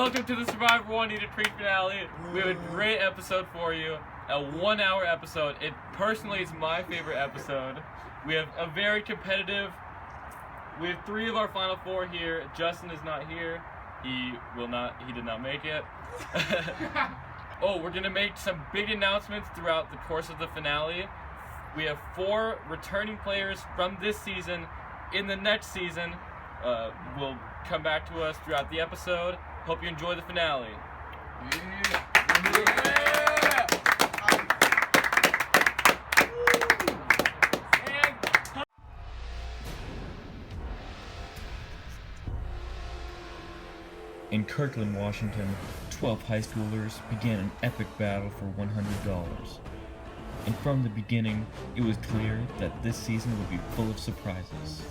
Welcome to the Survivor Juanita pre-finale. We have a great episode for you. A 1 hour episode. It personally is my favorite episode. We have a very competitive. We have 3 of our final 4 here. Justin is not here. He did not make it. Oh, we're gonna make some big announcements throughout the course of the finale. We have 4 returning players from this season in the next season. Will come back to us throughout the episode. Hope you enjoy the finale. Yeah. In Kirkland, Washington, 12 high schoolers began an epic battle for $100. And from the beginning, it was clear that this season would be full of surprises.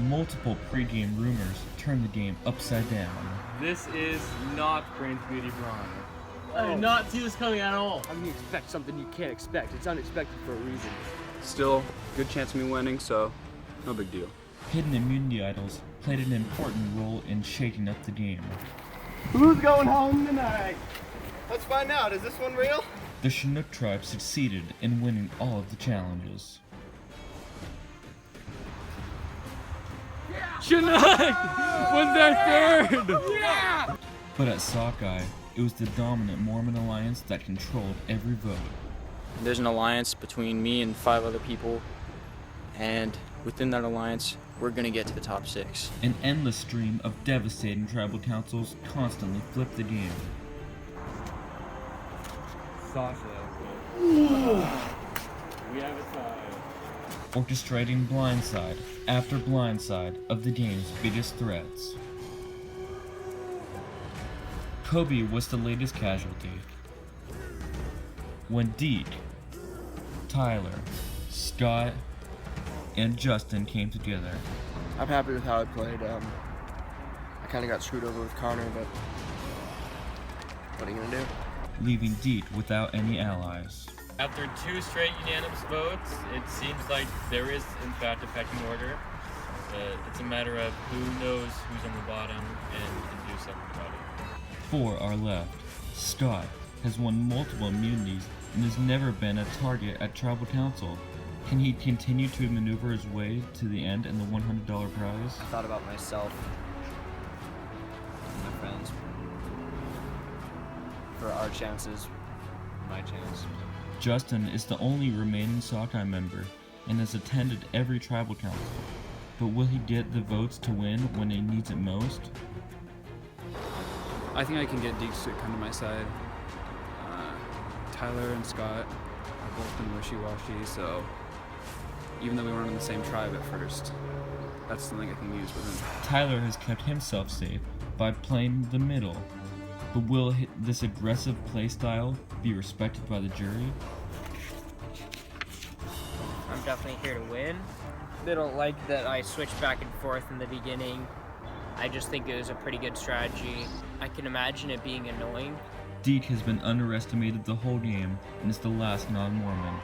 Multiple pre-game rumors turned the game upside down. This is not Brains Beauty Brawn. I did not see this coming at all. How can you expect something you can't expect? It's unexpected for a reason. Still, good chance of me winning, so no big deal. Hidden immunity idols played an important role in shaking up the game. Who's going home tonight? Let's find out. Is this one real? The Chinook tribe succeeded in winning all of the challenges. Chinook was their third! Yeah! But at Sockeye, it was the dominant Mormon alliance that controlled every vote. There's an alliance between me and 5 other people, and within that alliance, we're gonna get to the top 6. An endless stream of devastating tribal councils constantly flipped the game. Sasha. We have a tie. Orchestrating blindside after blindside of the game's biggest threats. Kobe was the latest casualty. When Deke, Tyler, Scott, and Justin came together. I'm happy with how I played. I kind of got screwed over with Connor, but what are you gonna do? Leaving Deke without any allies. After 2 straight unanimous votes, it seems like there is, in fact, a pecking order. It's a matter of who knows who's on the bottom and can do something about it. 4 are left. Scott has won multiple immunities and has never been a target at Tribal Council. Can he continue to maneuver his way to the end and the $100 prize? I thought about myself and my friends. For our chances, my chance. Justin is the only remaining Sockeye member and has attended every Tribal Council. But will he get the votes to win when he needs it most? I think I can get Deeks to come to my side. Tyler and Scott have both been wishy-washy, so even though we weren't in the same tribe at first, that's something I can use with him. Tyler has kept himself safe by playing the middle. But will this aggressive playstyle be respected by the jury? I'm definitely here to win. They don't like that I switched back and forth in the beginning. I just think it was a pretty good strategy. I can imagine it being annoying. Deke has been underestimated the whole game and is the last non-Mormon.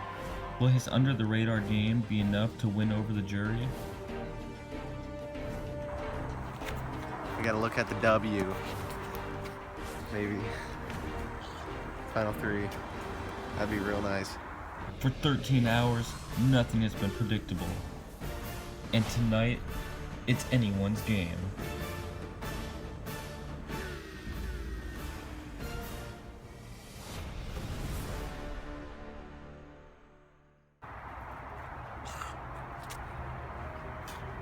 Will his under-the-radar game be enough to win over the jury? We gotta look at the W. Maybe. Final 3. That'd be real nice. For 13 hours, nothing has been predictable. And tonight, it's anyone's game.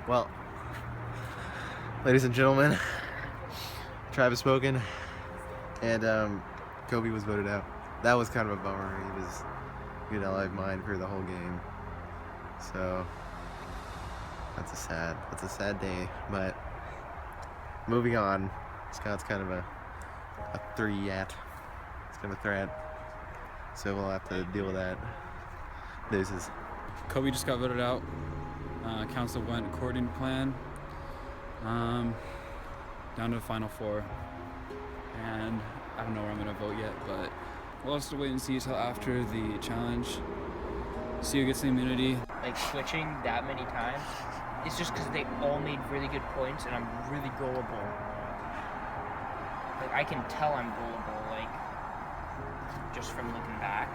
Well, ladies and gentlemen, tribe has spoken, and Kobe was voted out. That was kind of a bummer. He was a good ally of mine for the whole game. So that's a sad day. But moving on, Scott's kind of a threat. It's kind of a threat. So we'll have to deal with that. Deuces. Kobe just got voted out. Council went according to plan. Down to the final 4. And I don't know where I'm going to vote yet, but we'll have to wait and see until after the challenge. See who gets the immunity. Like switching that many times, it's just because they all made really good points, and I'm really gullible. Like, I can tell I'm gullible, like, just from looking back.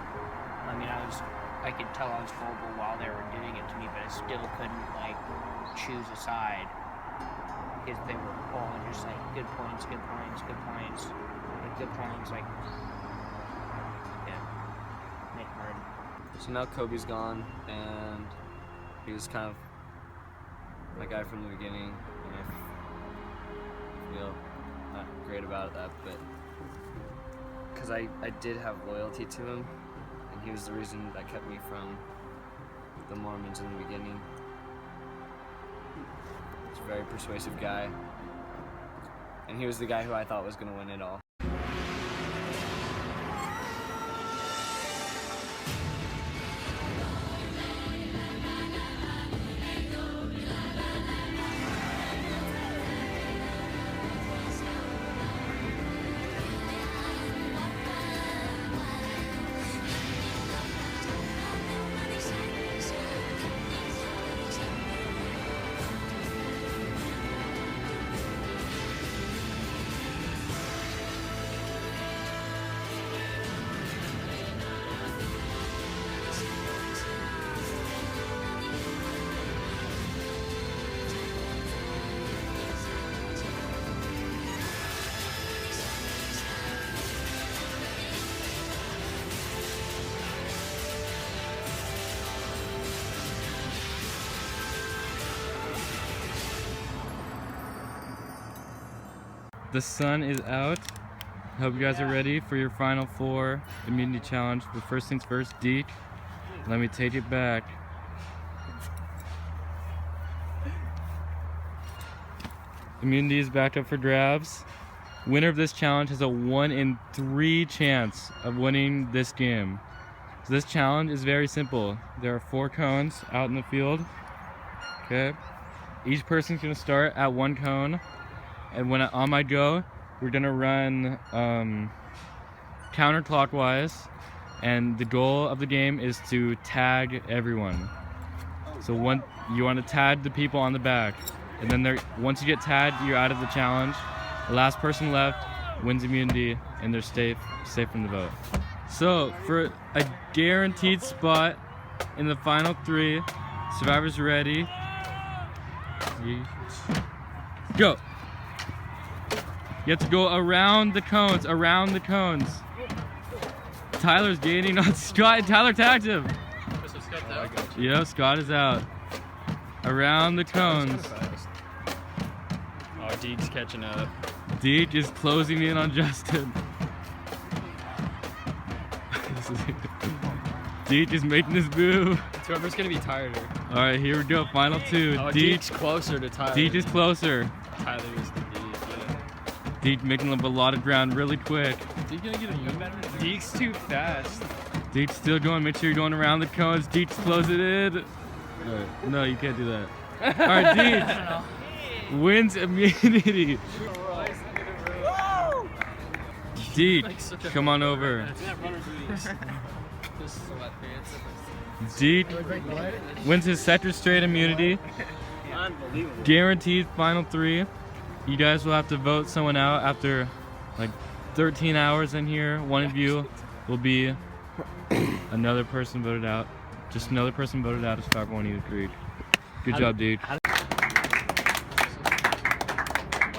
I mean, I could tell I was gullible while they were doing it to me, but I still couldn't, like, choose a side. Because they were all just, like, good points, good points, good points. Like, good points, like, yeah, make it hard. So now Kobe's gone, and he was kind of my guy from the beginning, and I feel not great about that, but because I did have loyalty to him, and he was the reason that kept me from the Mormons in the beginning. He's a very persuasive guy, and he was the guy who I thought was going to win it all. The sun is out. Hope you guys are ready for your final 4 immunity challenge. But first things first, Deke, let me take it back. Immunity is back up for grabs. Winner of this challenge has a 1 in 3 chance of winning this game. So this challenge is very simple. There are 4 cones out in the field. Okay. Each person's gonna start at 1 cone. And when on my go, we're gonna run counterclockwise, and the goal of the game is to tag everyone. So you want to tag the people on the back, and then once you get tagged, you're out of the challenge. The last person left wins immunity, and they're safe from the vote. So for a guaranteed spot in the final 3, survivors ready. Go. You have to go around the cones, Tyler's gaining on Scott. Tyler tagged him. Yeah, Scott is out. Around the cones. Oh, Deke's catching up. Deke is closing in on Justin. Deke is making his move. Whoever's gonna be tired. All right, here we go. Final 2. Oh, Deke's closer to Tyler. Deke is closer. Tyler is the Deke. Deke making up a lot of ground really quick. Deke gonna get a win better? Deke's too fast. Deke's still going. Make sure you're going around the cones. Deke's closing in. Right. No, you can't do that. All right, Deke wins immunity. Deke, come on over. Deke wins his second straight immunity. Guaranteed final 3. You guys will have to vote someone out after like 13 hours in here. One of you will be another person voted out. Just another person voted out as Survivor Juanita Creek. Good job, dude.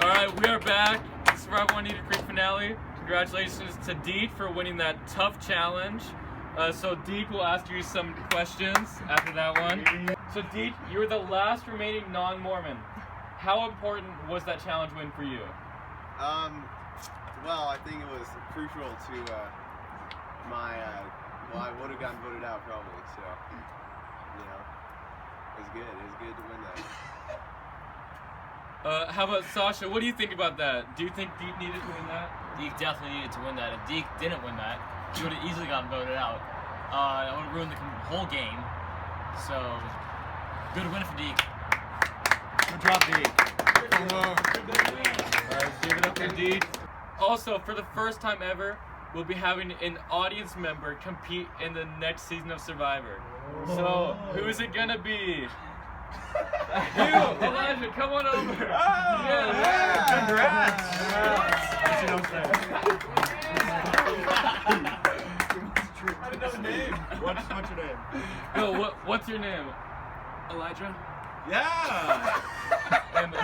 Alright, we are back. Survivor Juanita Creek finale. Congratulations to Deke for winning that tough challenge. So Deke will ask you some questions after that one. So Deke, you were the last remaining non-Mormon. How important was that challenge win for you? Well, I think it was crucial to well, I would have gotten voted out probably, so, you know, it was good. It was good to win that. How about Sasha? What do you think about that? Do you think Deke needed to win that? Deke definitely needed to win that. If Deke didn't win that, he would have easily gotten voted out. That would have ruined the whole game. So, good win for Deke. Good job, Deke. Alright, give it up for Deke. Also, for the first time ever, we'll be having an audience member compete in the next season of Survivor. So, who is it gonna be? You, Elijah, come on over. Congrats. I didn't know the name. What's your name? No, what's your name? Elijah? Yeah. And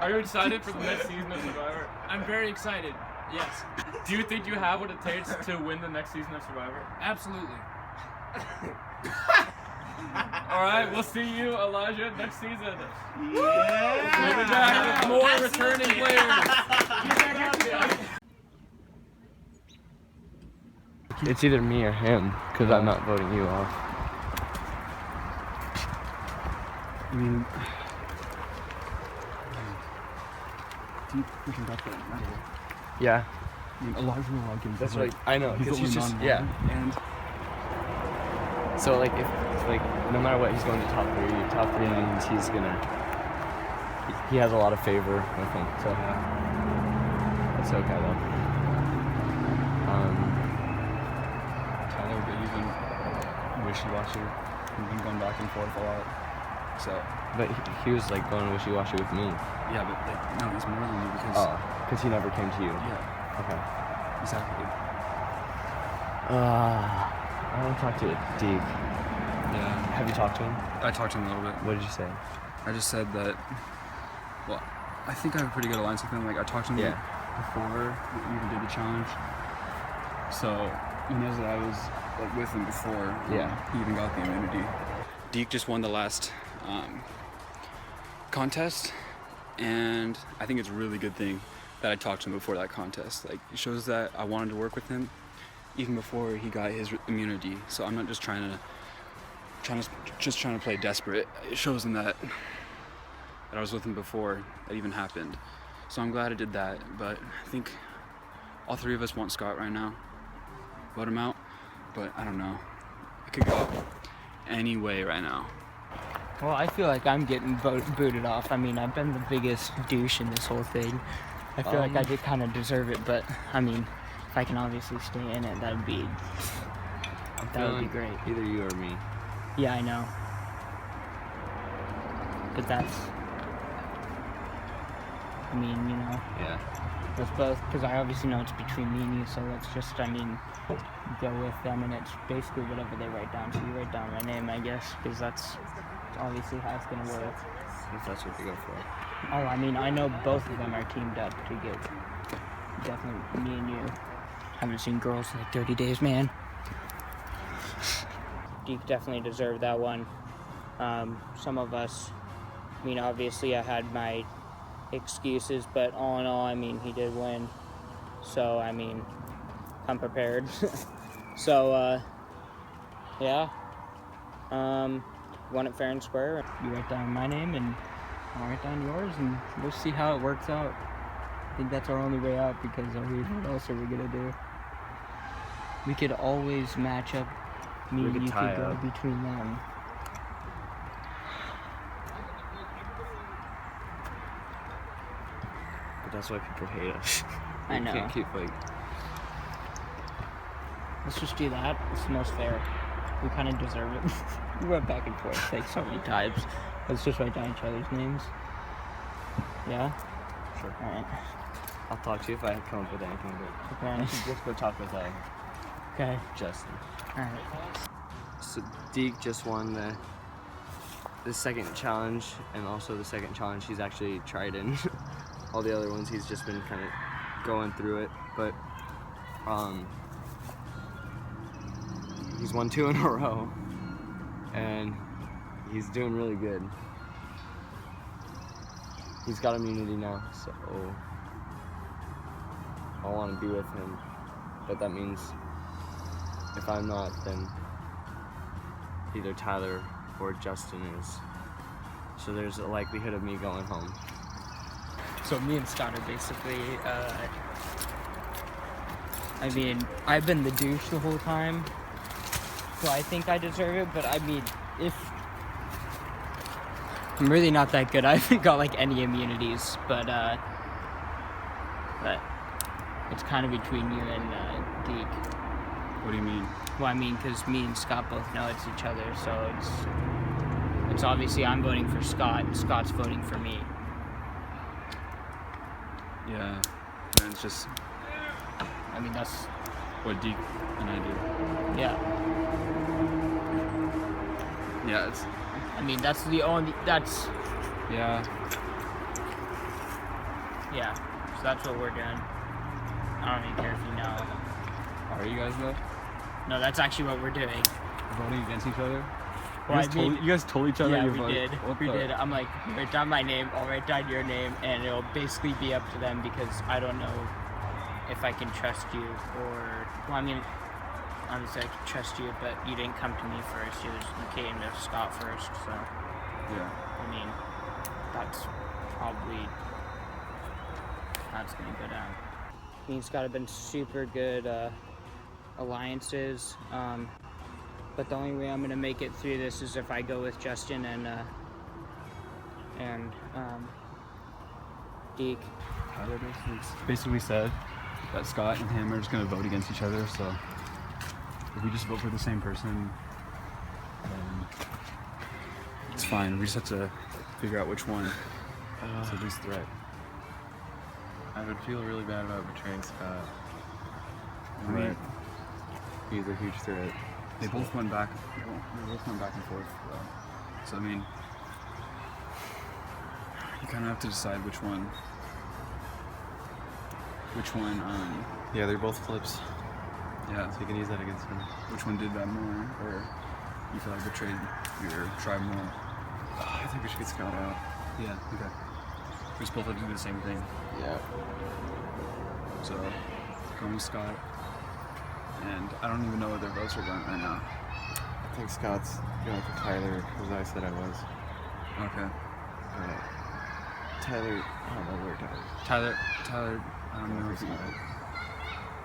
are you excited for the next season of Survivor? I'm very excited. Yes, Do you think you have what it takes to win the next season of Survivor? absolutely. All right, we'll see you, Elijah, next season. We'll be back with more returning players. It's either me or him, because I'm not voting you off. I mean, we can talk about that. Yeah, I mean, Elijah will like him. that's right. I know, because he's just, yeah. And So, like, if, like, no matter what, he's going to top three means he's gonna, he has a lot of favor with him, so. That's okay, though. Tyler, but even wishy-washy. He's been going back and forth a lot. So, But he was, like, going wishy-washy with me. yeah, but like, no, he's more than you because. Oh, because he never came to you. Yeah, Okay. exactly. I want to talk to Deke. Yeah. Have you talked to him? I talked to him a little bit. What did you say? I just said that. Well, I think I have a pretty good alliance with him. Like I talked to him Yeah. before we even did the challenge. So he knows that I was like with him before. Yeah. He even got the immunity. Deke just won the last contest, and I think it's a really good thing that I talked to him before that contest. Like it shows that I wanted to work with him even before he got his immunity. So I'm not just trying to play desperate. It shows him that I was with him before that even happened. So I'm glad I did that. But I think all three of us want Scott right now. Vote him out. But I don't know. It could go any way right now. Well, I feel like I'm getting booted off. I mean, I've been the biggest douche in this whole thing. I feel like I did kind of deserve it, but I mean, if I can obviously stay in it, that would be great. Either you or me. Yeah, I know. But that's, I mean, you know, Yeah. that's both, because I obviously know it's between me and you, so let's just, I mean, go with them, and it's basically whatever they write down. So you write down my name, I guess, because that's obviously how it's going to work. If that's what they go for. Oh, I mean, I know both of them are teamed up to get, definitely me and you. Haven't seen girls in like 30 days, man. Deke definitely deserved that one. Some of us, I mean, obviously I had my excuses, but all in all, I mean, he did win. So, I mean, I'm prepared. So, yeah. Won it fair and square. You write down my name and I'll write down yours, and we'll see how it works out. I think that's our only way out, because what else are we gonna do? We could always match up. Me and you could go between them. But that's why people hate us. I know. We can't keep like. Let's just do that. It's the most fair. We kind of deserve it. We went back and forth like so many times. Let's just write down each other's names. Yeah? Sure. Alright. I'll talk to you if I come up with anything. But Okay. you should just go talk with Okay. Justin. Alright. So Deke just won the second challenge, and also the second challenge he's actually tried in. All the other ones he's just been kind of going through it, but he's won 2 in a row, and he's doing really good. He's got immunity now, so I want to be with him, but that means if I'm not, then either Tyler or Justin is. So there's a likelihood of me going home. So me and Scott are basically, I mean, I've been the douche the whole time, so I think I deserve it, but I mean, if I'm really not that good, I haven't got like any immunities, but it's kind of between you and Deke. What do you mean? Well, I mean, because me and Scott both know it's each other, so it's, And so obviously I'm voting for Scott, and Scott's voting for me. Yeah. And it's just I mean, that's, what Deke and I do. yeah. Yeah, it's I mean, that's the only, that's, yeah. yeah. So that's what we're doing. I don't even care if you know. Are you guys though? No, that's actually what we're doing. Voting against each other? Well, You guys told each other yeah, you're we voting? did. What We the- did. I'm like, write down my name, I'll write down your name, and it'll basically be up to them because I don't know if I can trust you or, well, I mean, honestly, I can trust you, but you didn't come to me first. You came to Scott first, so, Yeah. I mean, that's probably, that's gonna go down. Me and Scott have been super good alliances, but the only way I'm gonna make it through this is if I go with Justin and Deke. Tyler basically said that Scott and him are just gonna vote against each other, so if we just vote for the same person, then it's fine. We just have to figure out which one is the least threat. I would feel really bad about betraying Scott. I Right. mean, he's a huge threat. They both went back. They both went back and forth. So I mean, you kind of have to decide which one. Yeah, they're both flips, Yeah. so you can use that against him. Which one did that more, or you feel like betrayed your tribe more? I think we should get Scott out. Yeah. Okay. We just both have to do the same thing. Yeah. So, going with Scott. And I don't even know where their votes are going right now. I think Scott's going for Tyler, as I said I was. Okay. Tyler, I don't know where Tyler. Tyler, I don't know if he.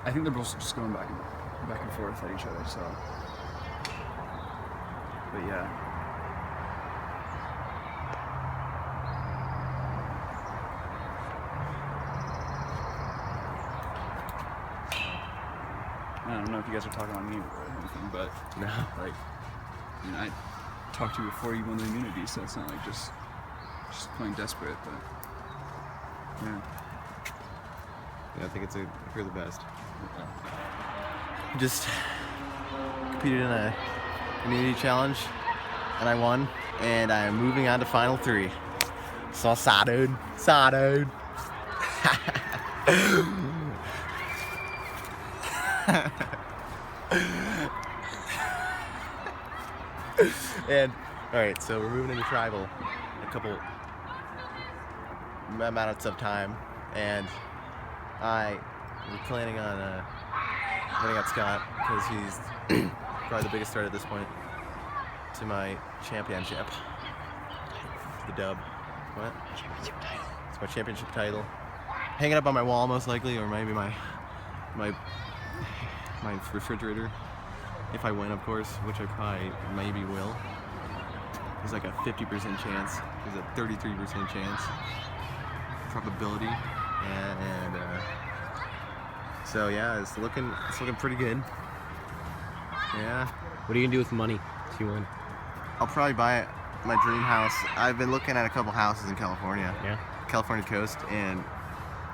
I think they're both just going back and forth at each other. So, but yeah. I don't know if you guys are talking on mute or anything, but No. like, I mean, I talked to you before you won the immunity, so it's not like just playing desperate, but yeah. Yeah, I think it's you're the best. Just competed in a immunity challenge, and I won, and I'm moving on to final 3. So dude. And all right, so we're moving into tribal in a couple amounts of time, and I was planning on winning out Scott because he's probably the biggest threat at this point to my championship. To the dub. What? Championship title. It's my championship title. Hang it up on my wall most likely, or maybe my refrigerator. If I win, of course, which I probably maybe will. There's like a 50% chance. There's a 33% chance. Probability. And so yeah, it's looking pretty good. Yeah. What are you gonna do with the money if you win? I'll probably buy my dream house. I've been looking at a couple houses in California. Yeah. California coast, and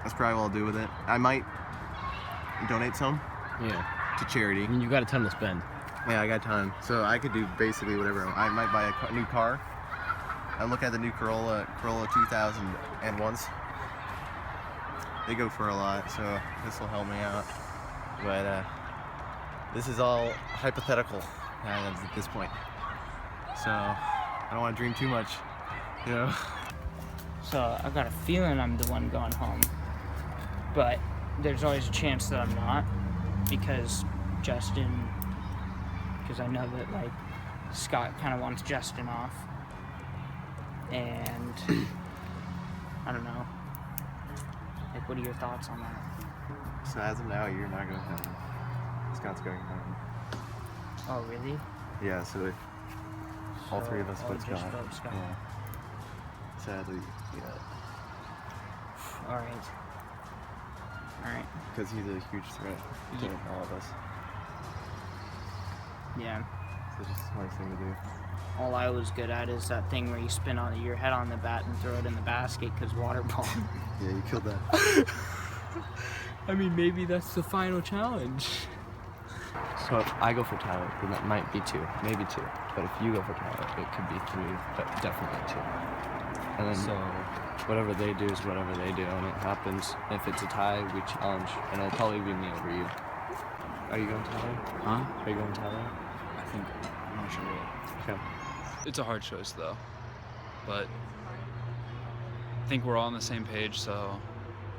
that's probably what I'll do with it. I might donate some Yeah. to charity. I mean, you've got a ton to spend. Yeah, I got time, so I could do basically whatever. I might buy a new car. I'm looking at the new Corolla 2001s. They go for a lot, so this will help me out. But this is all hypothetical at this point, so I don't want to dream too much, you know. So I got a feeling I'm the one going home, but there's always a chance that I'm not, because I know that like Scott kind of wants Justin off, and I don't know. Like, what are your thoughts on that? So as of now, you're not going home. Scott's going home. Oh, really? Yeah, so if all three of us vote just Scott. vote Scott. Yeah. Sadly, yeah. All right. Because he's a huge threat to all of us. Yeah. So It's just the hardest thing to do. All I was good at is that thing where you spin on your head on the bat and throw it in the basket because water ball. Yeah, you killed that. I mean, maybe that's the final challenge. So if I go for Tyler, then that might be 2, maybe 2. But if you go for Tyler, it could be 3, but definitely 2. And then So, whatever they do is whatever they do, and it happens. If it's a tie, we challenge, and it'll probably be me over you. Are you going Tyler? huh? Are you going Tyler? I think, I'm not sure what. Okay. It's a hard choice though, but I think we're all on the same page, so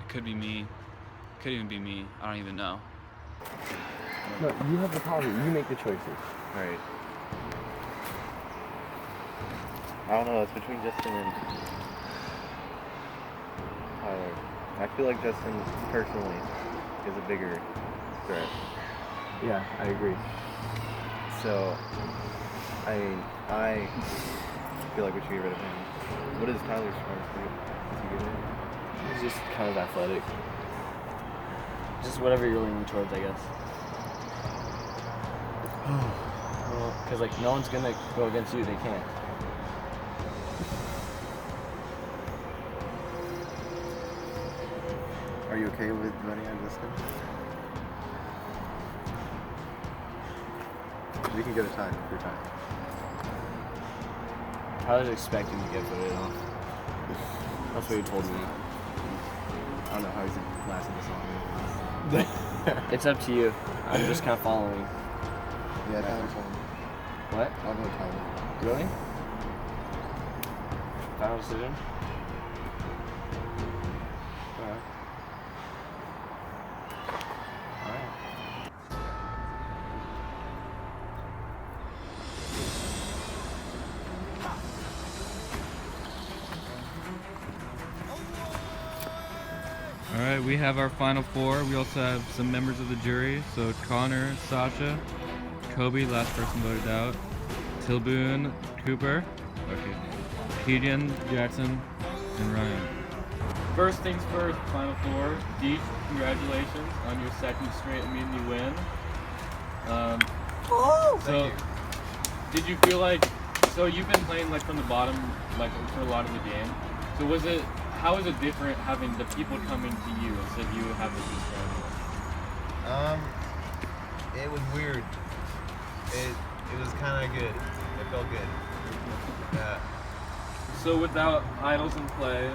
it could be me. It could even be me. I don't even know. No, you have the power. You make the choices. Alright. I don't know, it's between Justin and Tyler. I feel like Justin, personally, is a bigger threat. Yeah, I agree. So, I feel like we should get rid of him. What is Tyler's strongest suit? Is he good at it? He's just kind of athletic. Just whatever you're leaning towards, I guess. Well, because like no one's gonna go against you. They can't. Are you okay with voting on Justin? We can go to time for time. Tyler's expecting to get voted off. That's what he told me. I don't know how he's lasting this long. It's up to you. I'm just kind of following. Yeah, Tyler's on. What? I'll go Tyler. Really? Final decision? Alright. Alright. All right, we have our final 4. We also have some members of the jury. So Connor, Sasha, Kobe, last person voted out, Tilboon, Cooper, okay, Keegan, Jackson, and Ryan. First things first, final 4. Deep, congratulations on your second straight immunity win. So, did you feel like, so you've been playing like from the bottom, like for a lot of the game. So how is it different having the people coming to you instead of you having to just It was weird. It was kind of good. It felt good. Yeah. So without idols in play,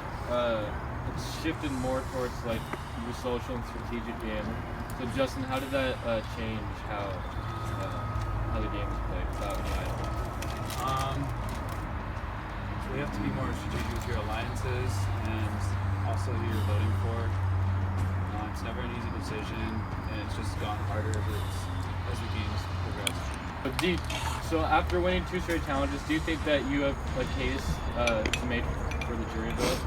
it's shifted more towards like your social and strategic game. So Justin, how did that change how the game is played without any idols? So you have to be more strategic with your alliances and also who you're voting for. It's never an easy decision, and it's just gotten harder as the games progress. So after winning 2 straight challenges, do you think that you have a case to make for the jury vote?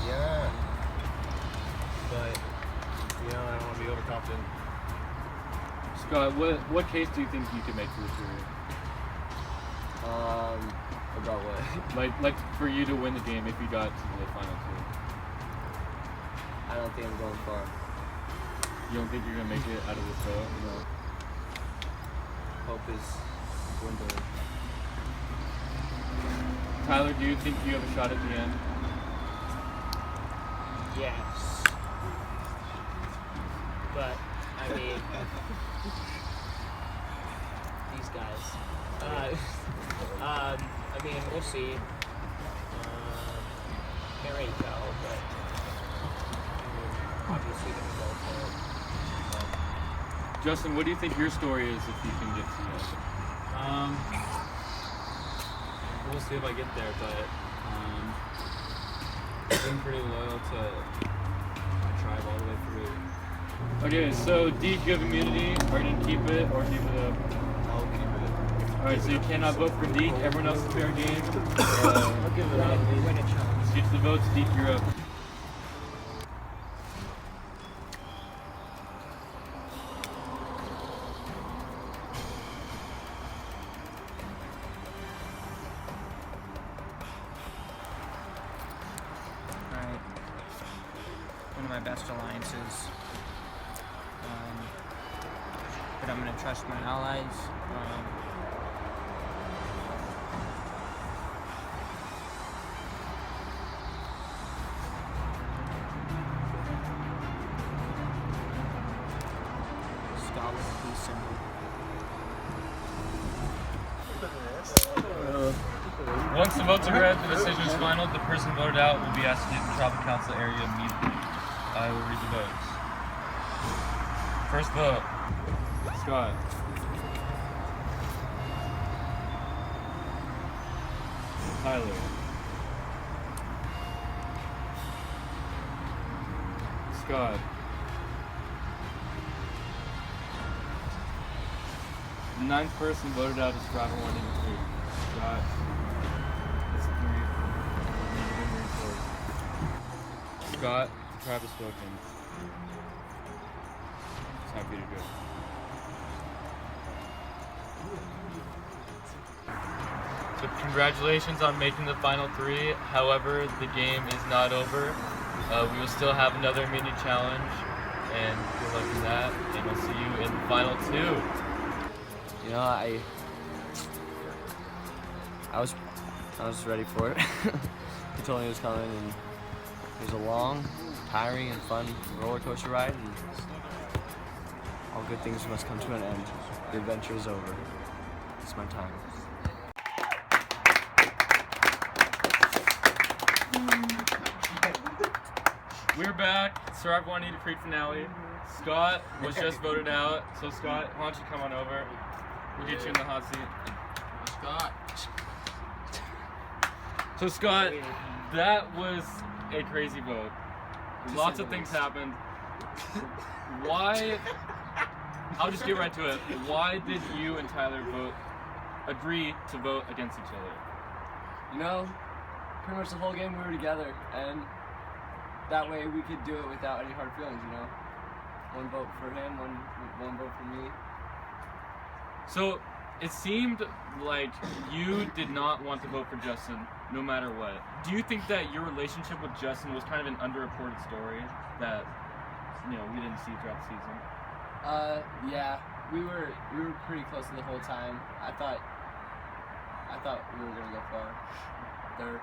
Yeah. But, I don't want to be overconfident. Scott, what case do you think you could make for the jury? About what? Like for you to win the game if you got to the final 2. I don't think I'm going far. You don't think you're gonna make it out of this vote? No. Hope is dwindling. Tyler, do you think you have a shot at the end? Yes. But, I mean, these guys. I mean, we'll see. Can't really tell, but obviously gonna go for it. Justin, what do you think your story is if you can get to the end? We'll see if I get there, but I've been pretty loyal to my tribe all the way through. Okay, so D, do you have immunity? Are you gonna keep it or keep it up? I'll keep it. Alright, so you cannot vote for Deke. Everyone else is fair game. I'll give it up. Win a challenge. Let's get to the votes. Deke, you're up. Alright. One of my best alliances. But I'm gonna trust my allies. Stop with the peace symbol. Once the votes are read, the decision is final. The person voted out will be asked to leave the tribal council area immediately. I will read the votes. First vote, Scott. Tyler. Scott. The ninth person voted out as driver 1 and 2. Scott. That's 3. Scott, Travis spoken. It's happy to go. So congratulations on making the final 3. However, the game is not over. We will still have another mini challenge, and good luck in that. And we'll see you in the final 2. You know, I was ready for it. He told me it was coming, and it was a long, tiring, and fun roller coaster ride. And all good things must come to an end. The adventure is over. It's my time. We're back. Survivor Juanita Creek finale. Scott was just voted out. So Scott, why don't you come on over? We'll get you in the hot seat. Scott. So Scott, that was a crazy vote. Lots of things happened. Why? I'll just get right to it. Why did you and Tyler agree to vote against each other? You know, pretty much the whole game we were together, and that way we could do it without any hard feelings, you know? One vote for him, one vote for me. So it seemed like you did not want to vote for Justin no matter what. Do you think that your relationship with Justin was kind of an underreported story that, you know, we didn't see throughout the season? Yeah, we were pretty close the whole time. I thought we were gonna go far. Third.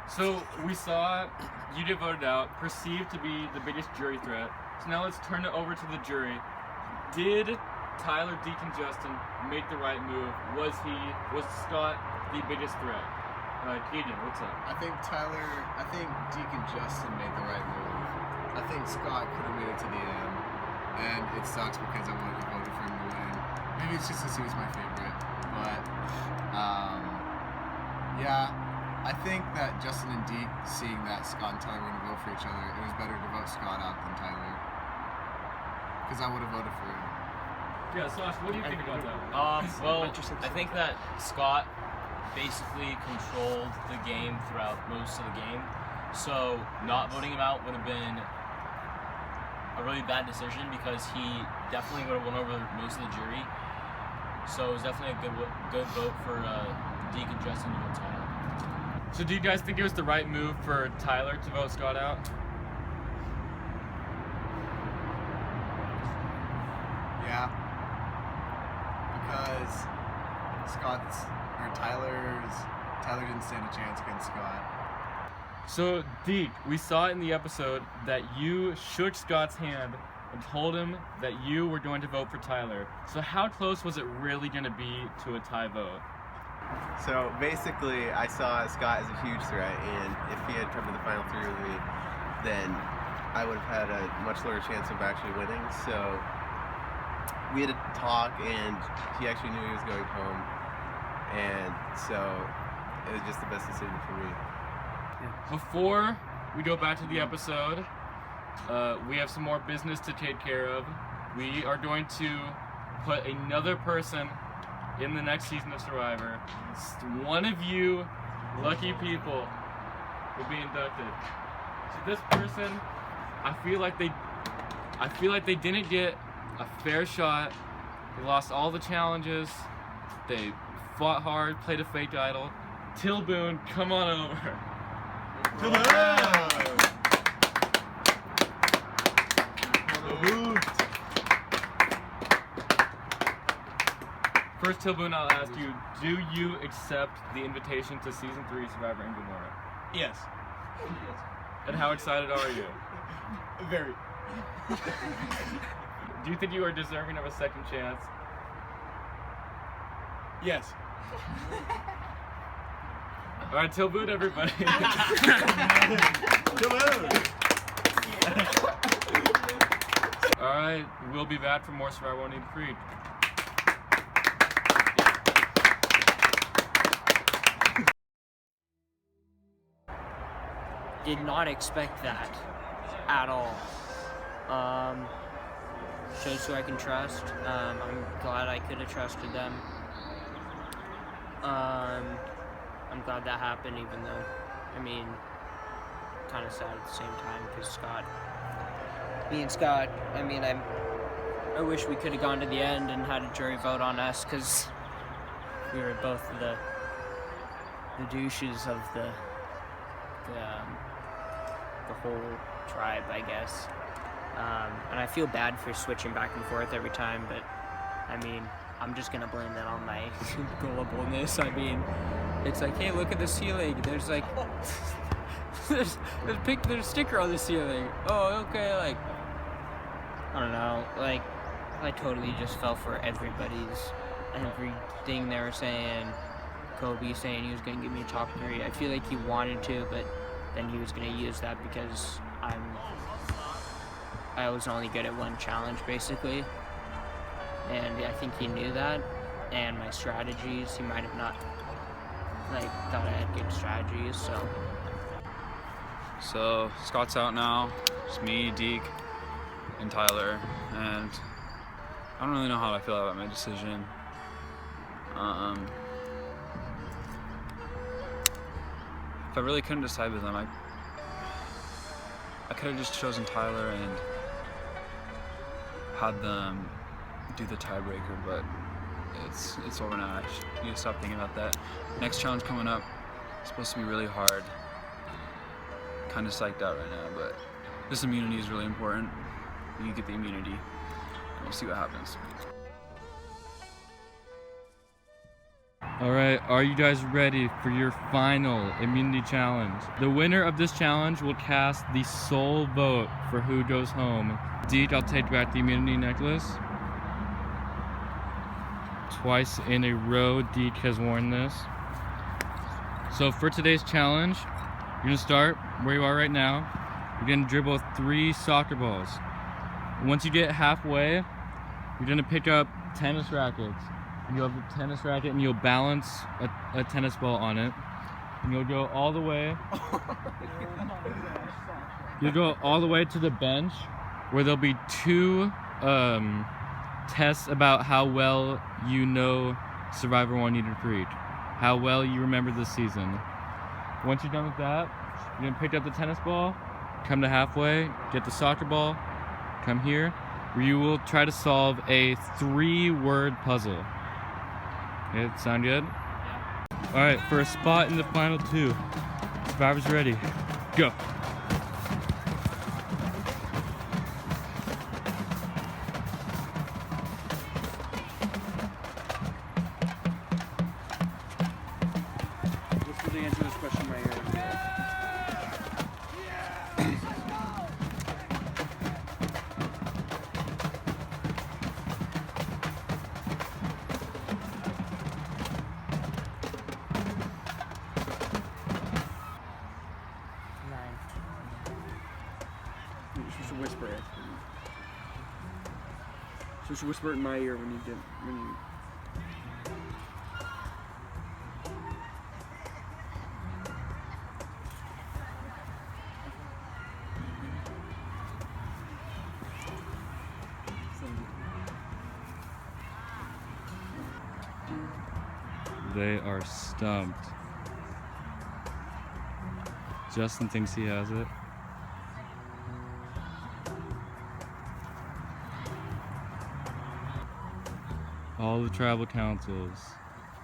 So we saw you get voted out, perceived to be the biggest jury threat. So now let's turn it over to the jury. Did Tyler, Deke, and Justin make the right move? Was Scott the biggest threat? Keegan, what's up? I think Deke and Justin made the right move. I think Scott could have made it to the end, and it sucks because I wanted to vote for him to win. Maybe it's just because he was my favorite, but yeah, I think that Justin and Deke, seeing that Scott and Tyler were going to vote for each other, it was better to vote Scott out than Tyler, because I would have voted for him. Yeah, Slash, what do you think about that? Well, I think that Scott basically controlled the game throughout most of the game. So not voting him out would have been a really bad decision because he definitely would have won over most of the jury. So it was definitely a good vote for Deke and Justin to vote Tyler. So do you guys think it was the right move for Tyler to vote Scott out? Yeah. Because Tyler didn't stand a chance against Scott. So, Deke, we saw in the episode that you shook Scott's hand and told him that you were going to vote for Tyler. So how close was it really going to be to a tie vote? So basically, I saw Scott as a huge threat, and if he had come to the final 3 with me, then I would have had a much lower chance of actually winning. So we had a talk, and he actually knew he was going home, and so it was just the best decision for me. Before we go back to the episode, we have some more business to take care of. We are going to put another person in the next season of Survivor. One of you lucky people will be inducted. So this person, I feel like they didn't get a fair shot. They lost all the challenges. They fought hard, played a fake idol. Till Boone, come on over. First, Tilboon, I'll ask you, do you accept the invitation to Season 3 Survivor in Gomorrah? Yes. And how excited are you? Very. Do you think you are deserving of a second chance? Yes. All right, Tilboon, everybody. All right, we'll be back for more Survivor Won't Need to Preach. Did not expect that at all. Shows who I can trust. I'm glad I could have trusted them. I'm glad that happened, even though, I mean, kind of sad at the same time because me and Scott, I mean, I wish we could have gone to the end and had a jury vote on us because we were both the douches of the whole tribe, I guess. And I feel bad for switching back and forth every time, but I mean, I'm just gonna blame that on my gullibleness. I mean, it's like, hey, look at the ceiling. There's like, there's a sticker on the ceiling. Oh, okay, like, I don't know, like, I totally just fell for everything they were saying. Kobe saying he was gonna give me a top 3. I feel like he wanted to, but then he was gonna use that because I was only good at one challenge basically, and I think he knew that. And my strategies, he might have not thought I had good strategies. So Scott's out now. It's me, Deke, and Tyler, and I don't really know how I feel about my decision. If I really couldn't decide with them, I could have just chosen Tyler and had them do the tiebreaker, but it's over now. I need to stop thinking about that. Next challenge coming up, it's supposed to be really hard. Kind of psyched out right now, but this immunity is really important. You get the immunity, and we'll see what happens. All right, are you guys ready for your final immunity challenge? The winner of this challenge will cast the sole vote for who goes home. Deke, I'll take back the immunity necklace. Twice in a row, Deke has worn this. So for today's challenge, you're gonna start where you are right now. You're gonna dribble 3 soccer balls. Once you get halfway, you're gonna pick up tennis rackets. You'll have a tennis racket and you'll balance a tennis ball on it. And you'll go all the way. You'll go all the way to the bench where there'll be 2 tests about how well you know Survivor Won't Need to Preach. How well you remember this season. Once you're done with that, you're gonna pick up the tennis ball, come to halfway, get the soccer ball, come here, where you will try to solve a 3-word puzzle. Okay, sound good? Yeah. All right, for a spot in the final 2, Survivor's ready. Go. What's the answer to this question right here? You're supposed to whisper it. You're supposed to whisper it in my ear when you. They are stumped. Justin thinks he has it. All the tribal councils.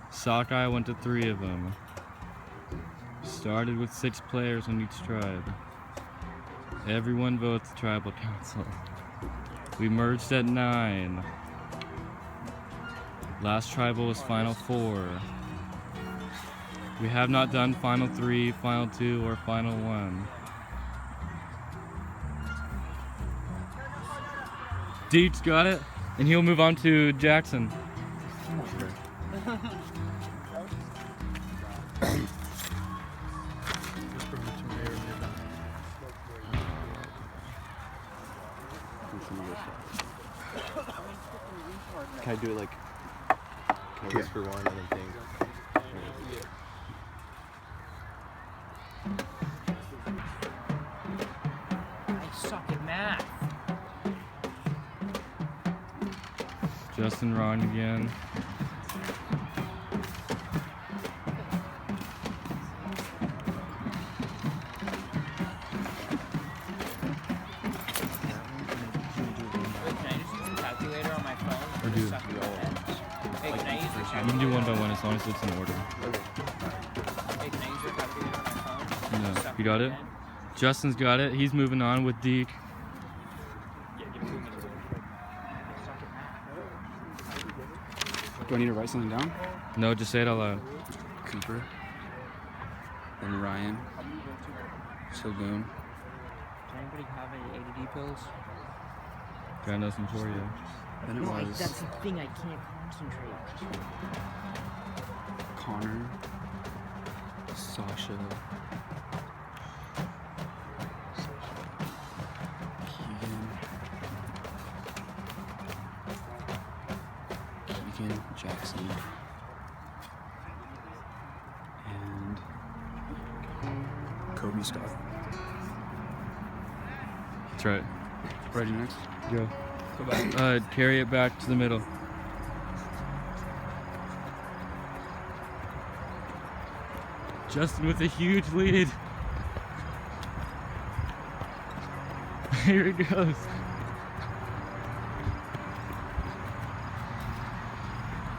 Sockeye went to 3 of them. Started with 6 players on each tribe. Everyone votes tribal council. We merged at 9. Last tribal was final 4. We have not done final 3, final 2, or final 1. Deets got it, and he'll move on to Jackson. Can I do it like? Can I whisper one and then think? I suck at math. Justin wrong again. Wait, can I just use the calculator on my phone? Or do- Suck at math. Hey, can I use the You calculator? can do one by one as long as it's in order. Hey, can I use the calculator on my phone? No, Suck you got at it? math? Justin's got it. He's moving on with Deke. Do I need to write something down? No, just say it out loud. Cooper. Then Ryan. Shogun. Does anybody have any ADD pills? Got nothing for you. Then it No, was that's the thing. I can't concentrate. Connor. Sasha. Keegan Jackson. And Kobe Scott. That's right. Ready next? Go. Go back. Carry it back to the middle. Justin with a huge lead. Here it goes.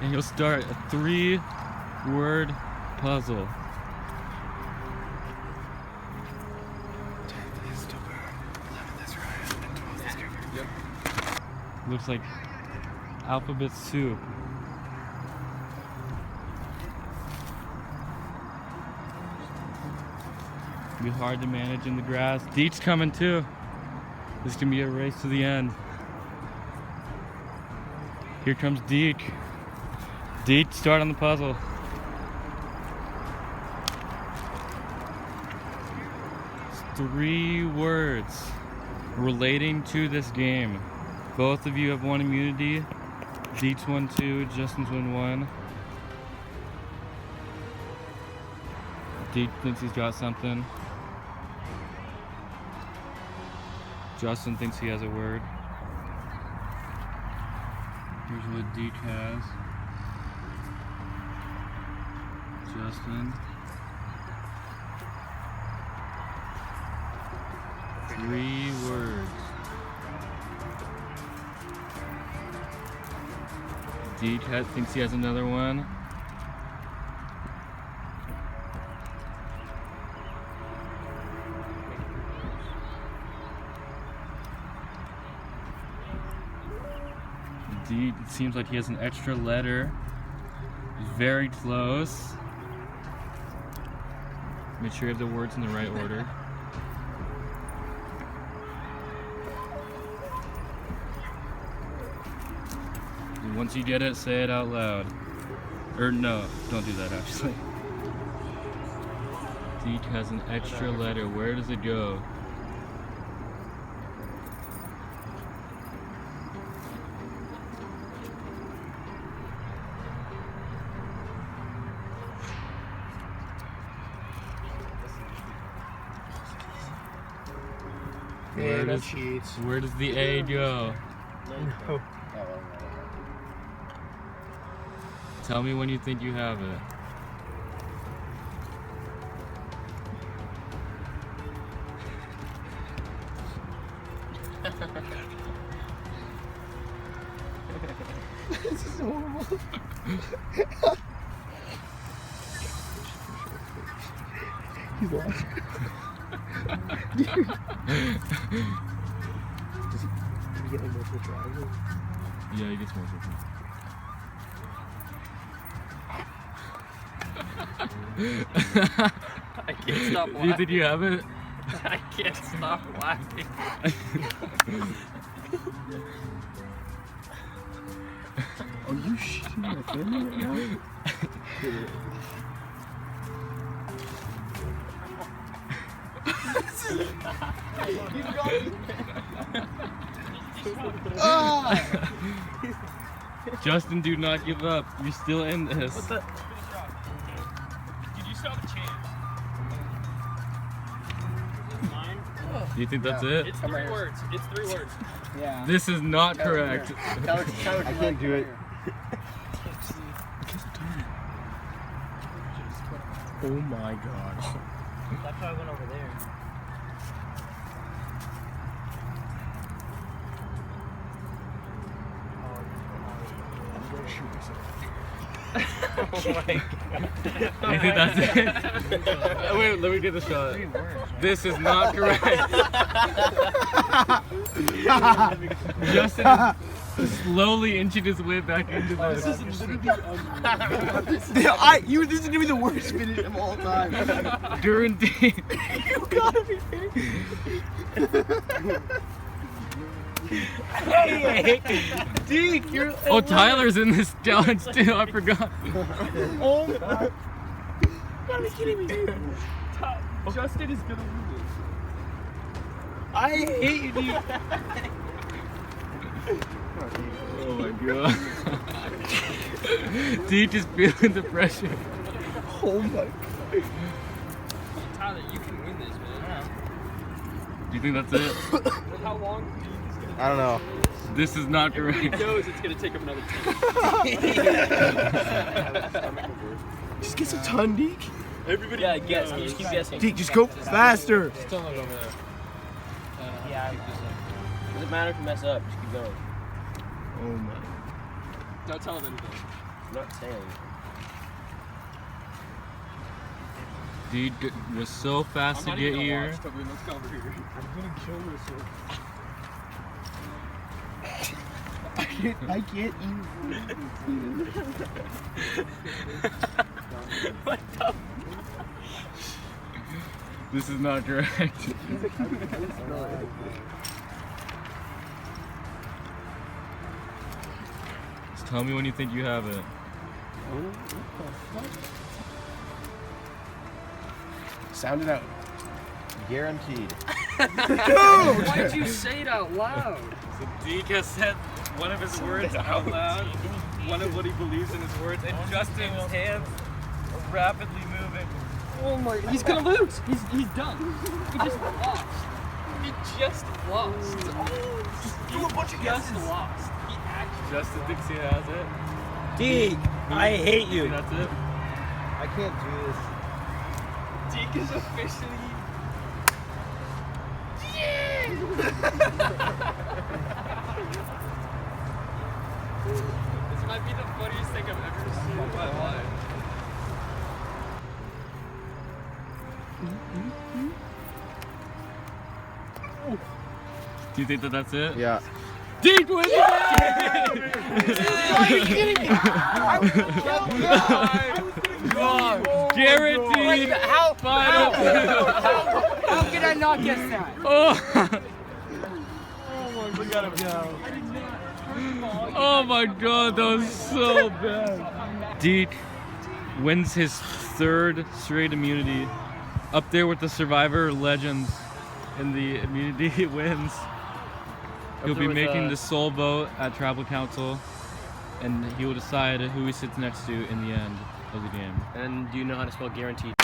And he'll start a 3-word puzzle. Looks like alphabet soup. Be hard to manage in the grass. Deet's coming too. This can be a race to the end. Here comes Deet. Deet, start on the puzzle. It's 3 words relating to this game. Both of you have 1 immunity. Deet's won 2, Justin's won 1. Deet thinks he's got something. Justin thinks he has a word. Here's what Deet has. Justin. 3 words. Deet thinks he has another one. Deet, it seems like he has an extra letter. He's very close. Make sure you have the words in the right order. And once you get it, say it out loud. Or no, don't do that actually. Deet has an extra letter. Where does it go? Where does the A go? No. Tell me when you think you have it. This is horrible. He's lost. Dude. Does he get like multiple tries? Yeah, he gets multiple. I can't stop laughing. Do you think you have it? I can't stop laughing. Are you shitting my family right now? Justin, do not give up. You're still in this. Dude, you still have a chance. Do you think that's it? It's 3 words. It's 3 words. Yeah. This is not correct. I can't do it. Oh my god. That's why I went over there. You think that's it? Wait, let me get the shot. This is not correct. Justin is slowly inching his way back into this. This is gonna be the worst finish of all time. Guaranteed. You gotta be Hey, Deke, you're. Oh, Tyler's in this challenge too. I forgot. Oh my. You gotta be kidding me, dude. Justin is gonna lose it. I hate you, dude. Oh my god. Deke is feeling the pressure. Oh my. Tyler, you can win this, man. Do you think that's it? How long? I don't know. This is not He correct. knows it's gonna take him another 10. Just get some ton, Deke. Everybody. Yeah, guess. Just keep guessing. Deke, just go faster. Still not over there. Yeah. Doesn't matter if you mess up. Just keep going. Oh my. Don't tell him anything. I'm not saying. Dude was so fast to get here. Let's come over here. I'm gonna kill myself. I can't even. What the? This is not correct. Just tell me when you think you have it. Sound it out. Guaranteed. Why'd you say it out loud? So Deke has said one of his words out loud, one of what he believes in his words, and Justin's hands are rapidly moving. Oh my! He's gonna lose. He's done. He just lost. He just lost. Do a bunch of Just lost. He actually. Justin thinks he has it. Deke, I hate you. That's it. I can't do this. Deke is officially. This might be the funniest thing I've ever seen in my life. Do you think that that's it? Yeah. Deke wins it! Are you kidding me? Guaranteed. How can I not guess that? Oh. We gotta go. Oh my god, that was so bad. Deke wins his 3rd straight immunity. Up there with the Survivor legends in the immunity wins. He'll be making the sole vote at Tribal Council, and he will decide who he sits next to in the end of the game. And do you know how to spell guaranteed?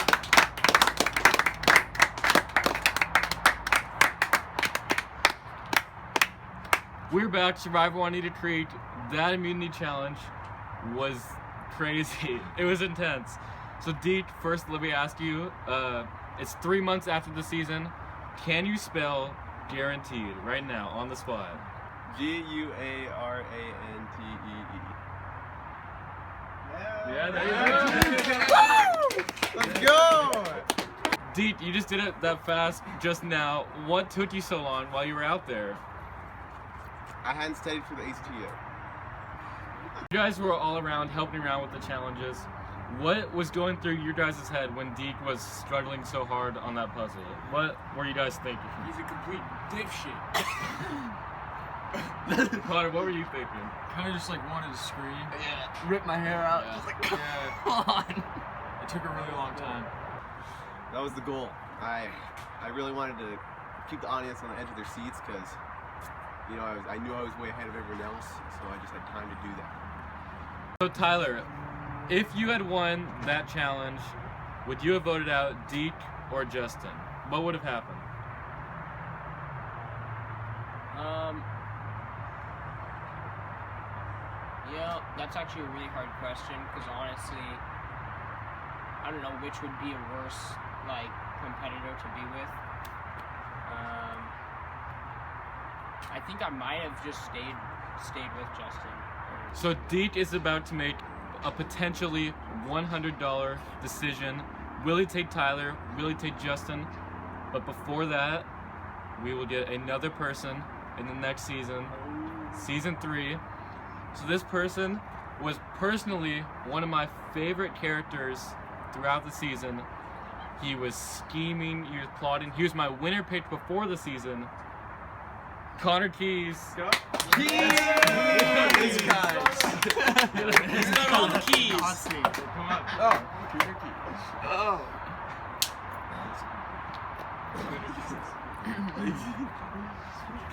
We're back. Survivor Juanita Treat. That immunity challenge was crazy. It was intense. So Deke, first let me ask you, it's 3 months after the season. Can you spell guaranteed right now on the spot? Guarantee. Yeah, there you go. Let's go. Deke, you just did it that fast just now. What took you so long while you were out there? I hadn't studied for the ACT yet. You guys were all around helping around with the challenges. What was going through your guys' head when Deke was struggling so hard on that puzzle? What were you guys thinking? He's a complete dipshit. Connor, what were you thinking? Kind of just like wanted to scream. Yeah. Rip my hair out. Yeah. Just like, Yeah. come on. It took a really long time. That was the goal. I really wanted to keep the audience on the edge of their seats because, you know, I knew I was way ahead of everyone else, so I just had time to do that. So Tyler, if you had won that challenge, would you have voted out Deke or Justin? What would have happened? Yeah, that's actually a really hard question because honestly, I don't know which would be a worse like competitor to be with. I think I might have just stayed with Justin. So Deke is about to make a potentially $100 decision. Will he take Tyler? Will he take Justin? But before that, we will get another person in the next season, season 3. So this person was personally one of my favorite characters throughout the season. He was scheming, he was plotting. He was my winner pick before the season. Connor Keys. These guys. He's got all the keys. Come on. Oh.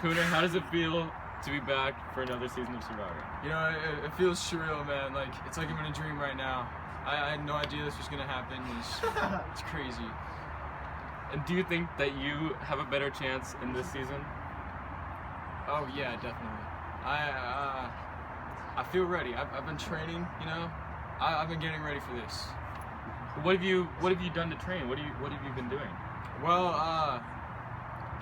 Cooner, how does it feel to be back for another season of Survivor? You know, it feels surreal, man. Like it's like I'm in a dream right now. I had no idea this was gonna happen. It's crazy. And do you think that you have a better chance in this season? Oh yeah, definitely. I feel ready. I've been training. You know, I've been getting ready for this. What have you done to train? What have you been doing? Well,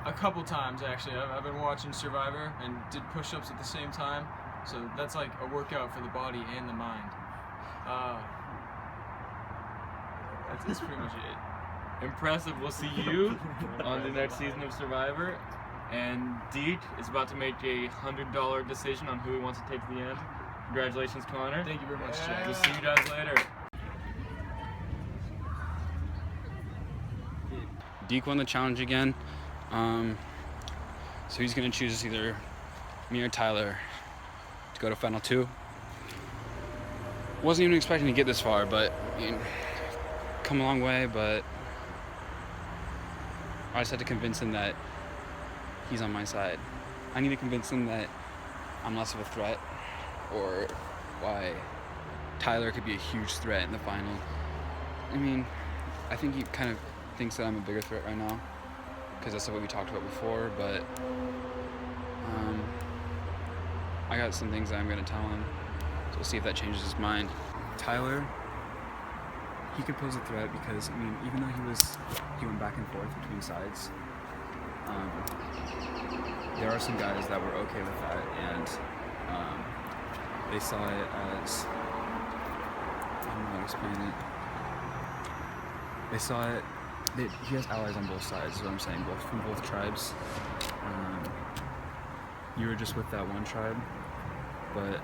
a couple times actually. I've been watching Survivor and did push-ups at the same time. So that's like a workout for the body and the mind. That's pretty much it. Impressive. We'll see you on the next season of Survivor. And Deke is about to make a $100 decision on who he wants to take to the end. Congratulations, Connor. Thank you very much, Jack. We'll see you guys later. Deke won the challenge again. So he's gonna choose either me or Tyler to go to final 2. Wasn't even expecting to get this far, but come a long way, but I just had to convince him that he's on my side. I need to convince him that I'm less of a threat, or why Tyler could be a huge threat in the final. I mean, I think he kind of thinks that I'm a bigger threat right now, because that's what we talked about before, but I got some things that I'm going to tell him, so we'll see if that changes his mind. Tyler, he could pose a threat because, I mean, even though he went back and forth between sides, there are some guys that were okay with that, and they saw it as, I don't know how to explain it. They saw it, he has allies on both sides, is what I'm saying, both from both tribes. You were just with that one tribe, but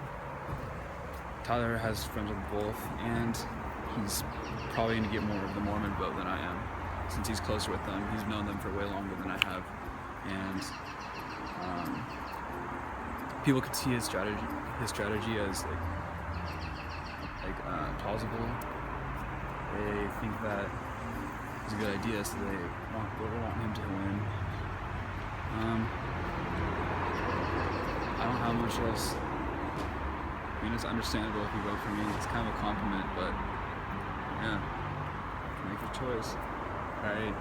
Tyler has friends with both, and he's probably going to get more of the Mormon vote than I am, since he's closer with them. He's known them for way longer than I have, and people could see his strategy as plausible. They think that it's a good idea, so they want him to win. I don't have much else. I mean, it's understandable if you vote for me. It's kind of a compliment, but yeah, make a choice. Alright.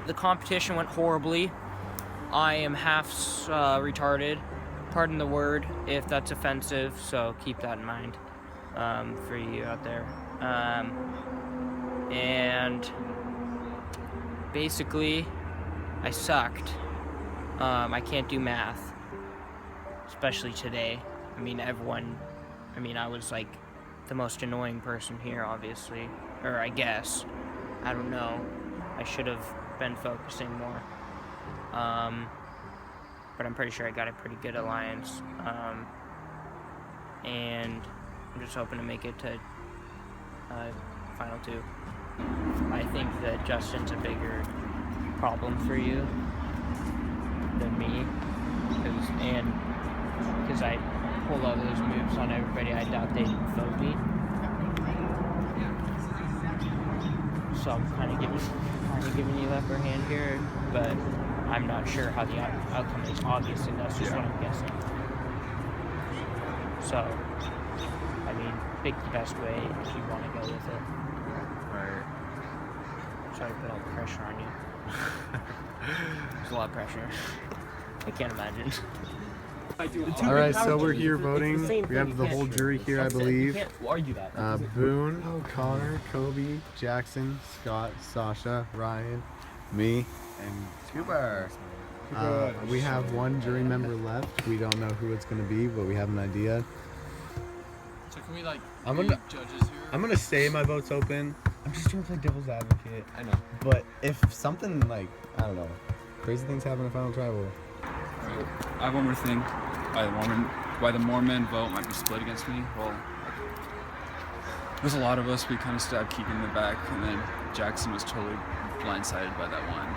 The competition went horribly. I am half retarded. Pardon the word if that's offensive, so keep that in mind for you out there. And basically, I sucked. I can't do math, especially today. I mean, I was like the most annoying person here, obviously. Or I guess. I don't know. I should have been focusing more. But I'm pretty sure I got a pretty good alliance. And I'm just hoping to make it to final two. I think that Justin's a bigger problem for you than me, because I pull all those moves on everybody. I doubt they'd vote me. So I'm kind of giving you the upper hand here, but I'm not sure how the outcome is. Obviously, that's just what I'm guessing. So, I mean, pick the best way if you want to go with it. Alright. Sorry to put all the pressure on you. There's a lot of pressure. I can't imagine. All right, so we're here voting. We have the whole jury here, I believe. Boone, Connor, Kobe, Jackson, Scott, Sasha, Ryan, me, and Cooper. We have one jury member left. We don't know who it's going to be, but we have an idea. So can we like I'm be gonna- judges here? I'm going to say my vote's open. I'm just trying to play devil's advocate. I know. But if something like, I don't know, crazy things happen in Final Tribal. I have one more thing. Why the more men vote might be split against me. Well, there's a lot of us. We kind of stabbed Keegan in the back, and then Jackson was totally blindsided by that one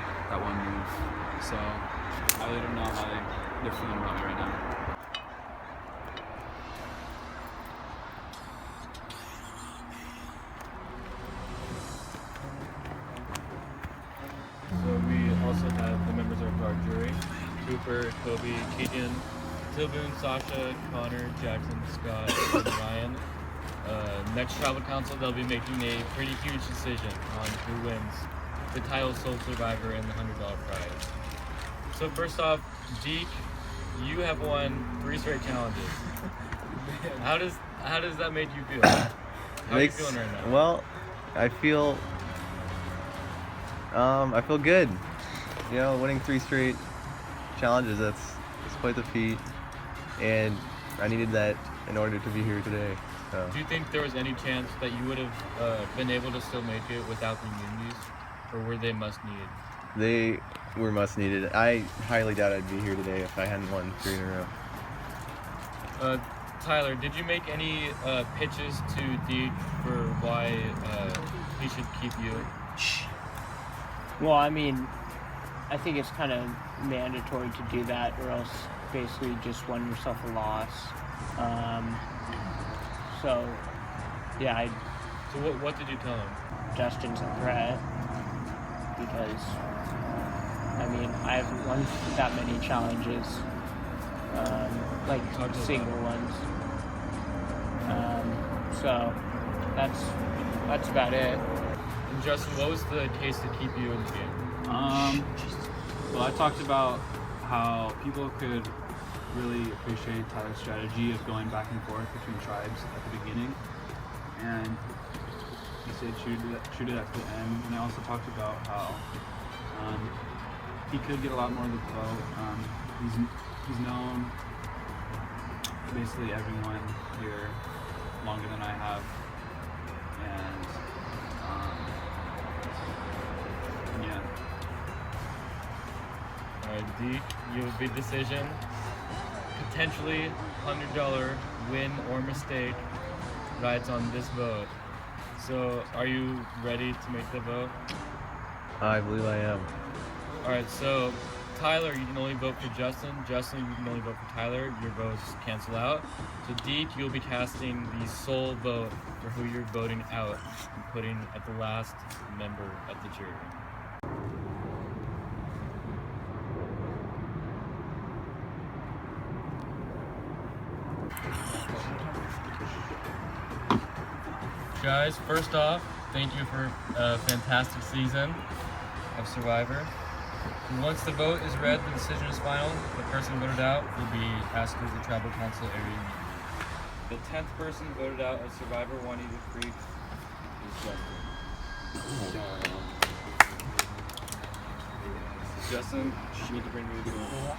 move. So I really don't know how they're feeling about me right now. So we also have the members of our jury: Cooper, Kobe, Keegan, Tilboon, Sasha, Connor, Jackson, Scott, and Ryan. Next tribal council, they'll be making a pretty huge decision on who wins the title Sole Survivor and the $100 prize. So first off, Deke, you have won 3 straight challenges. How does that make you feel? How are you feeling right now? Well, I feel good. You know, winning 3 straight challenges, that's quite the feat, and I needed that in order to be here today. So. Do you think there was any chance that you would have been able to still make it without the immunities, or were they must need? They were must needed. I highly doubt I'd be here today if I hadn't won 3 in a row. Tyler, did you make any pitches to Deke for why he should keep you? Well, I mean, I think it's kind of mandatory to do that, or else basically just won yourself a loss. So, yeah, So what did you tell him? Justin's a threat, because, I mean, I haven't won that many challenges, like single ones. So, that's about it. And Justin, what was the case to keep you in the game? Well, I talked about how people could really appreciate Tyler's strategy of going back and forth between tribes at the beginning, and he said shoot it at the end. And I also talked about how he could get a lot more of the vote. He's known basically everyone here longer than I have, and yeah. Alright, Deke, you have a big decision. Potentially $100 win or mistake rides on this vote. So, are you ready to make the vote? I believe I am. Alright, so Tyler, you can only vote for Justin. Justin, you can only vote for Tyler. Your votes cancel out. So Deke, you'll be casting the sole vote for who you're voting out and putting at the last member of the jury. Guys, first off, thank you for a fantastic season of Survivor. And once the vote is read, the decision is final. The person voted out will be asked to the Tribal Council area meeting. The 10th person voted out as Survivor Juanita Creek is Justin. Justin, you need to bring me the vote.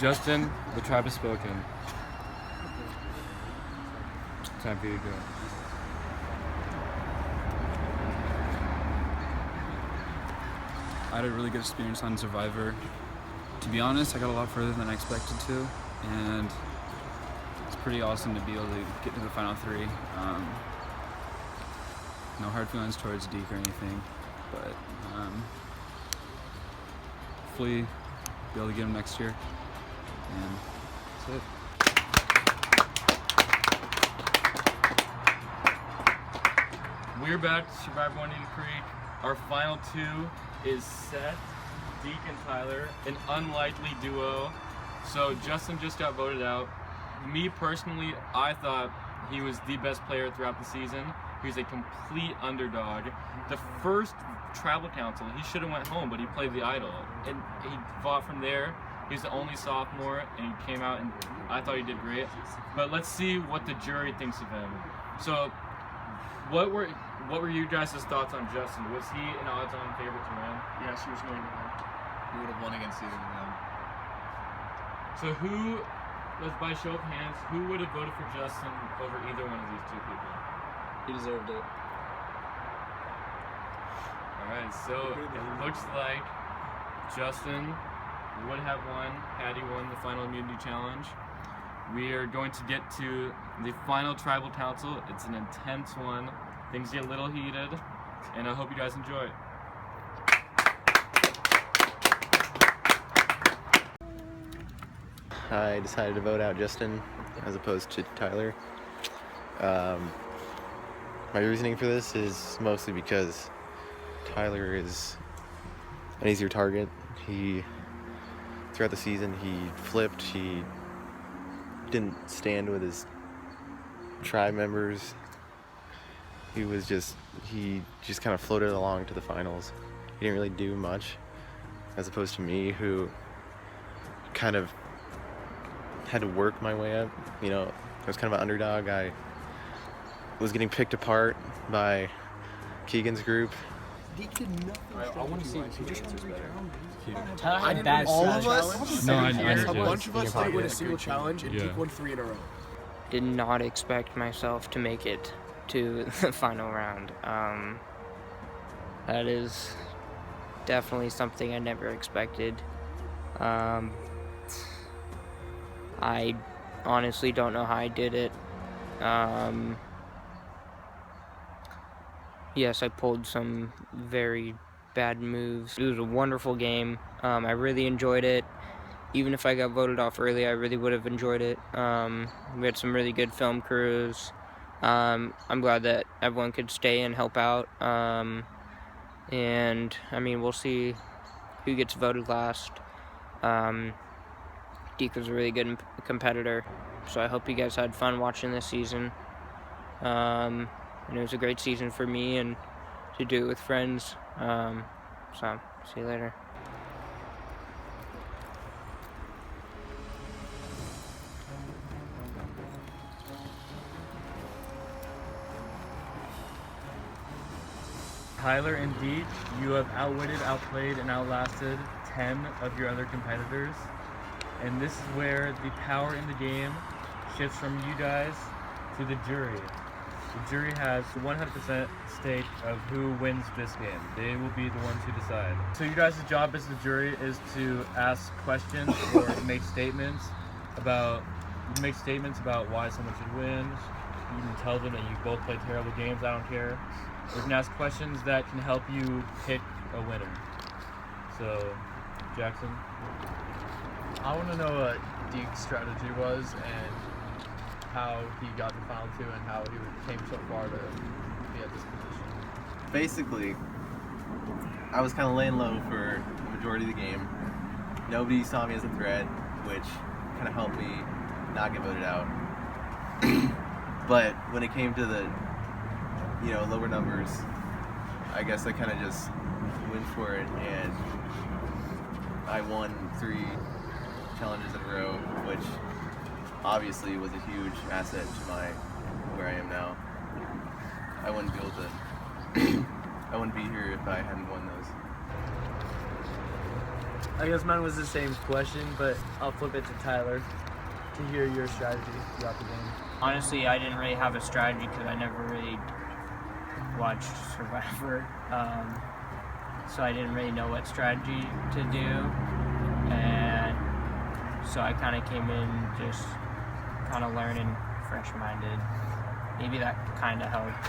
Justin, the tribe has spoken. Time for you to go. I had a really good experience on Survivor. To be honest, I got a lot further than I expected to, and it's pretty awesome to be able to get to the final 3. no hard feelings towards Deke or anything, but hopefully be able to get him next year. And that's it. We're back to Survivor Juanita Creek. Our final two is Seth, Deke, and Tyler, an unlikely duo. So Justin just got voted out. Me personally, I thought he was the best player throughout the season. He was a complete underdog. The first tribal council, he should have went home, but he played the idol. And he fought from there. He's the only sophomore, and he came out, and I thought he did great. But let's see what the jury thinks of him. So, what were you guys' thoughts on Justin? Was he an odds-on favorite to win? Yes, he was going to win. Who would have won against either of them? So who, let's by show of hands, who would have voted for Justin over either one of these two people? He deserved it. Alright, so it looks like Justin would have won had he won the final immunity challenge. We are going to get to the final tribal council. It's an intense one. Things get a little heated, and I hope you guys enjoy it. I decided to vote out Justin as opposed to Tyler. My reasoning for this is mostly because Tyler is an easier target. Throughout the season, he flipped. He didn't stand with his tribe members. He just kind of floated along to the finals. He didn't really do much, as opposed to me, who kind of had to work my way up. You know, I was kind of an underdog. I was getting picked apart by Keegan's group. I want to see if he just answers better. I had bad all of us. No, I A did. bunch of us didn't win a single challenge, and Deke won 3 in a row. Did not expect myself to make it to the final round. That is definitely something I never expected. I honestly don't know how I did it. Yes, I pulled some very bad moves. It was a wonderful game. I really enjoyed it. Even if I got voted off early, I really would have enjoyed it. We had some really good film crews. I'm glad that everyone could stay and help out. And, I mean, we'll see who gets voted last. Deke was a really good competitor, so I hope you guys had fun watching this season. And it was a great season for me and to do it with friends. So, see you later. Tyler and Deke, you have outwitted, outplayed, and outlasted 10 of your other competitors. And this is where the power in the game shifts from you guys to the jury. The jury has 100% stake of who wins this game. They will be the ones who decide. So you guys' job as the jury is to ask questions or make statements about why someone should win. You can tell them that you both play terrible games, I don't care. Or you can ask questions that can help you pick a winner. So, Jackson? I want to know what Deke's strategy was and how he got to final two and how he came so far to be at this position. Basically, I was kind of laying low for the majority of the game. Nobody saw me as a threat, which kind of helped me not get voted out. But when it came to the, lower numbers, I guess I kind of just went for it, and I won 3 challenges in a row, which obviously was a huge asset to where I am now. I wouldn't be able to, I wouldn't be here if I hadn't won those. I guess mine was the same question, but I'll flip it to Tyler to hear your strategy throughout the game. Honestly, I didn't really have a strategy because I never really watched Survivor. So I didn't really know what strategy to do. And so I kind of came in just kind of learning, fresh-minded. Maybe that kind of helped.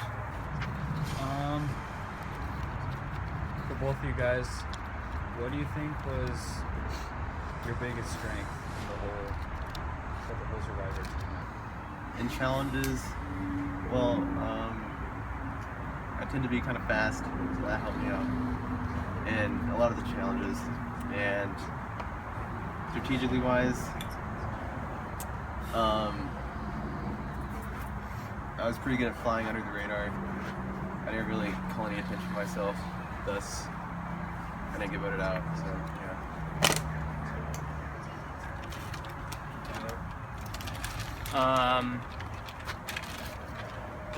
For both of you guys, what do you think was your biggest strength in the whole Survivor tournament? In challenges, well, I tend to be kind of fast, so that helped me out in a lot of the challenges. And strategically wise, I was pretty good at flying under the radar. I didn't really call any attention to myself, thus I didn't get voted out, so yeah.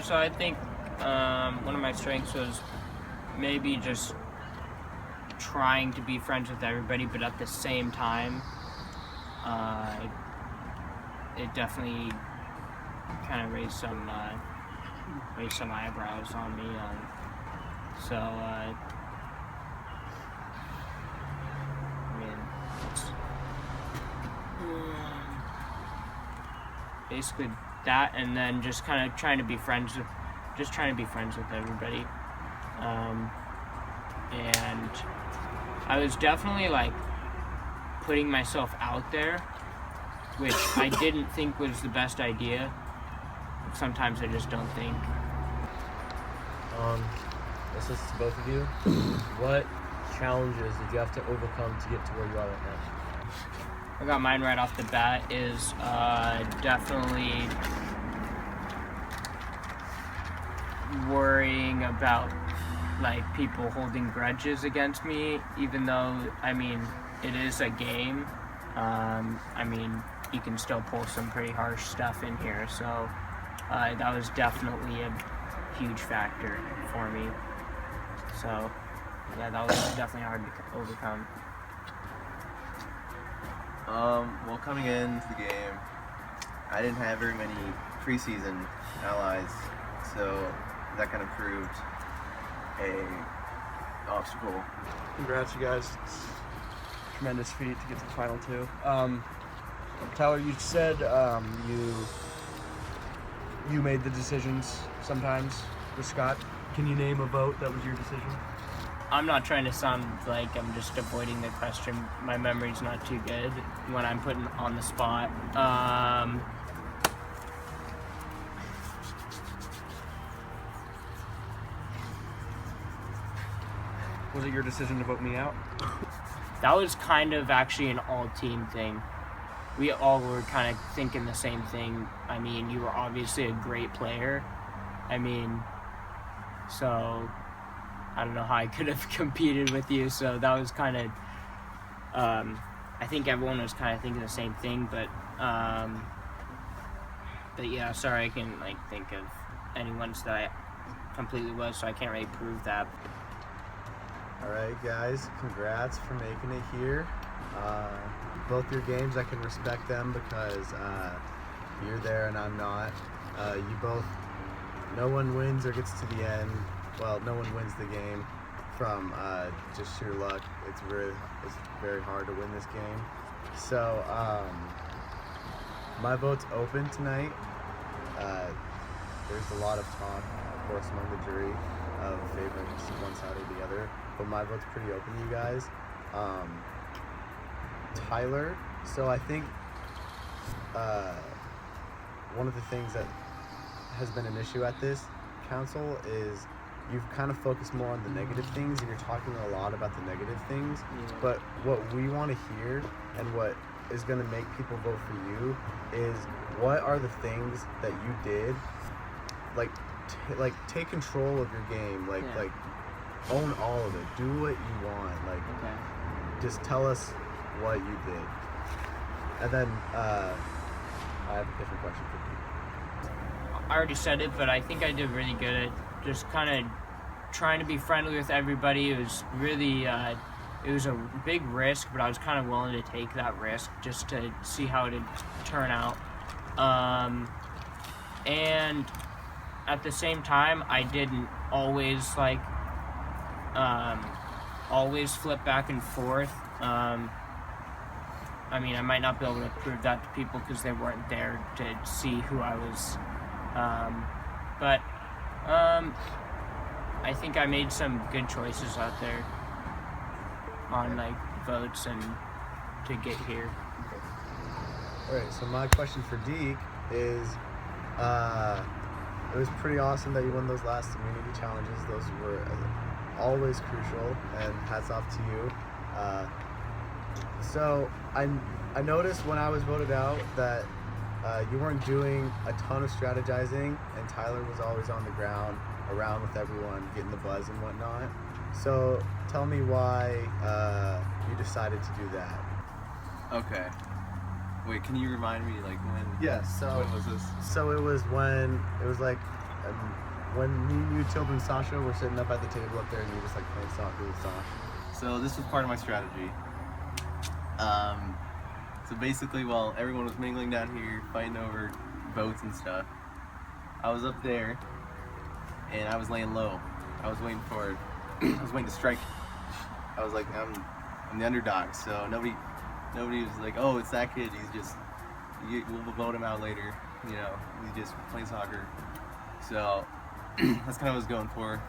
So I think one of my strengths was maybe just trying to be friends with everybody, but at the same time, it definitely kind of raised some eyebrows on me. I mean, it's basically that, and then just kind of trying to be friends with everybody. And I was definitely like putting myself out there, which I didn't think was the best idea. Sometimes I just don't think. This is to both of you. What challenges did you have to overcome to get to where you are right now? I got mine right off the bat is definitely worrying about like people holding grudges against me, even though, I mean, it is a game. I mean, you can still pull some pretty harsh stuff in here, so that was definitely a huge factor for me. So yeah, that was definitely hard to overcome. Well, coming into the game, I didn't have very many preseason allies, so that kind of proved a obstacle. Congrats, you guys. It's a tremendous feat to get to the final two. Tyler, you said you made the decisions sometimes with Scott. Can you name a vote that was your decision? I'm not trying to sound like I'm just avoiding the question. My memory's not too good when I'm put on the spot. Was it your decision to vote me out? That was kind of actually an all-team thing. We all were kind of thinking the same thing. I mean, you were obviously a great player. I mean, so I don't know how I could have competed with you. So that was kind of, I think everyone was kind of thinking the same thing. But yeah, sorry, I can't like think of anyone's that I completely was, so I can't really prove that. All right, guys, congrats for making it here. Both your games, I can respect them because you're there and I'm not. You both, no one wins or gets to the end. Well, no one wins the game from just sheer luck. It's very hard to win this game. So my vote's open tonight. There's a lot of talk, of course, among the jury of favoring one side or the other, but my vote's pretty open to you guys. Tyler, so I think one of the things that has been an issue at this council is you've kind of focused more on the negative things and you're talking a lot about the negative things, but what we want to hear and what is going to make people vote for you is what are the things that you did, like take control of your game, like own all of it, do what you want, just tell us what you did. And then I have a different question for you. I already said it, but I think I did really good at just kind of trying to be friendly with everybody. It was really, it was a big risk, but I was kind of willing to take that risk just to see how it would turn out. And at the same time, I didn't always always flip back and forth. I mean, I might not be able to prove that to people because they weren't there to see who I was. But I think I made some good choices out there on like votes and to get here. Alright, so my question for Deke is, it was pretty awesome that you won those last immunity challenges. Those were always crucial, and hats off to you. So I noticed when I was voted out that you weren't doing a ton of strategizing, and Tyler was always on the ground around with everyone, getting the buzz and whatnot. So tell me why you decided to do that. Okay. Wait, can you remind me, like, when? Yeah, so when was this? So it was when me, you, Tilden, and Sasha were sitting up at the table up there, and you were just like playing soccer with Sasha. So this was part of my strategy. So basically, while everyone was mingling down here, fighting over votes and stuff, I was up there, and I was laying low. I was waiting to strike. I was like, I'm the underdog, so nobody was like, oh, it's that kid. We'll vote him out later. You know, he's just playing soccer. So that's kind of what I was going for.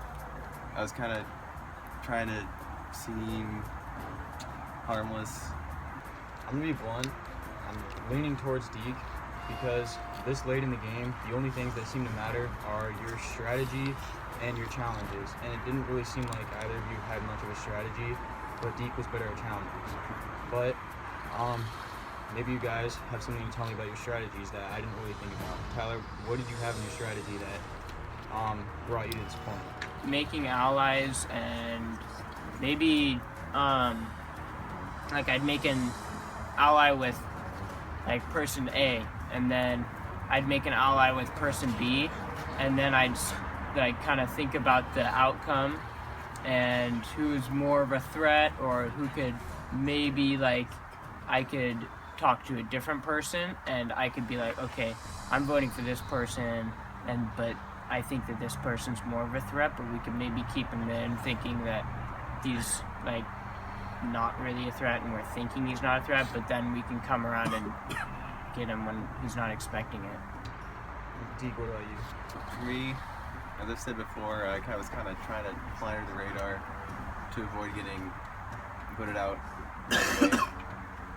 I was kind of trying to seem harmless. I'm gonna be blunt. I'm leaning towards Deke because this late in the game, the only things that seem to matter are your strategy and your challenges. And it didn't really seem like either of you had much of a strategy, but Deke was better at challenges. But maybe you guys have something to tell me about your strategies that I didn't really think about. Tyler, what did you have in your strategy that brought you to this point? Making allies, and maybe like I'd make an ally with like person A, and then I'd make an ally with person B, and then I'd like kind of think about the outcome and who's more of a threat, or who could maybe, like, I could talk to a different person and I could be like, okay, I'm voting for this person, but I think that this person's more of a threat, but we could maybe keep him in thinking that he's like not really a threat, and we're thinking he's not a threat, but then we can come around and get him when he's not expecting it. Deke, what about you? For me, as I've said before, I was kind of trying to fly under the radar to avoid getting voted out right away.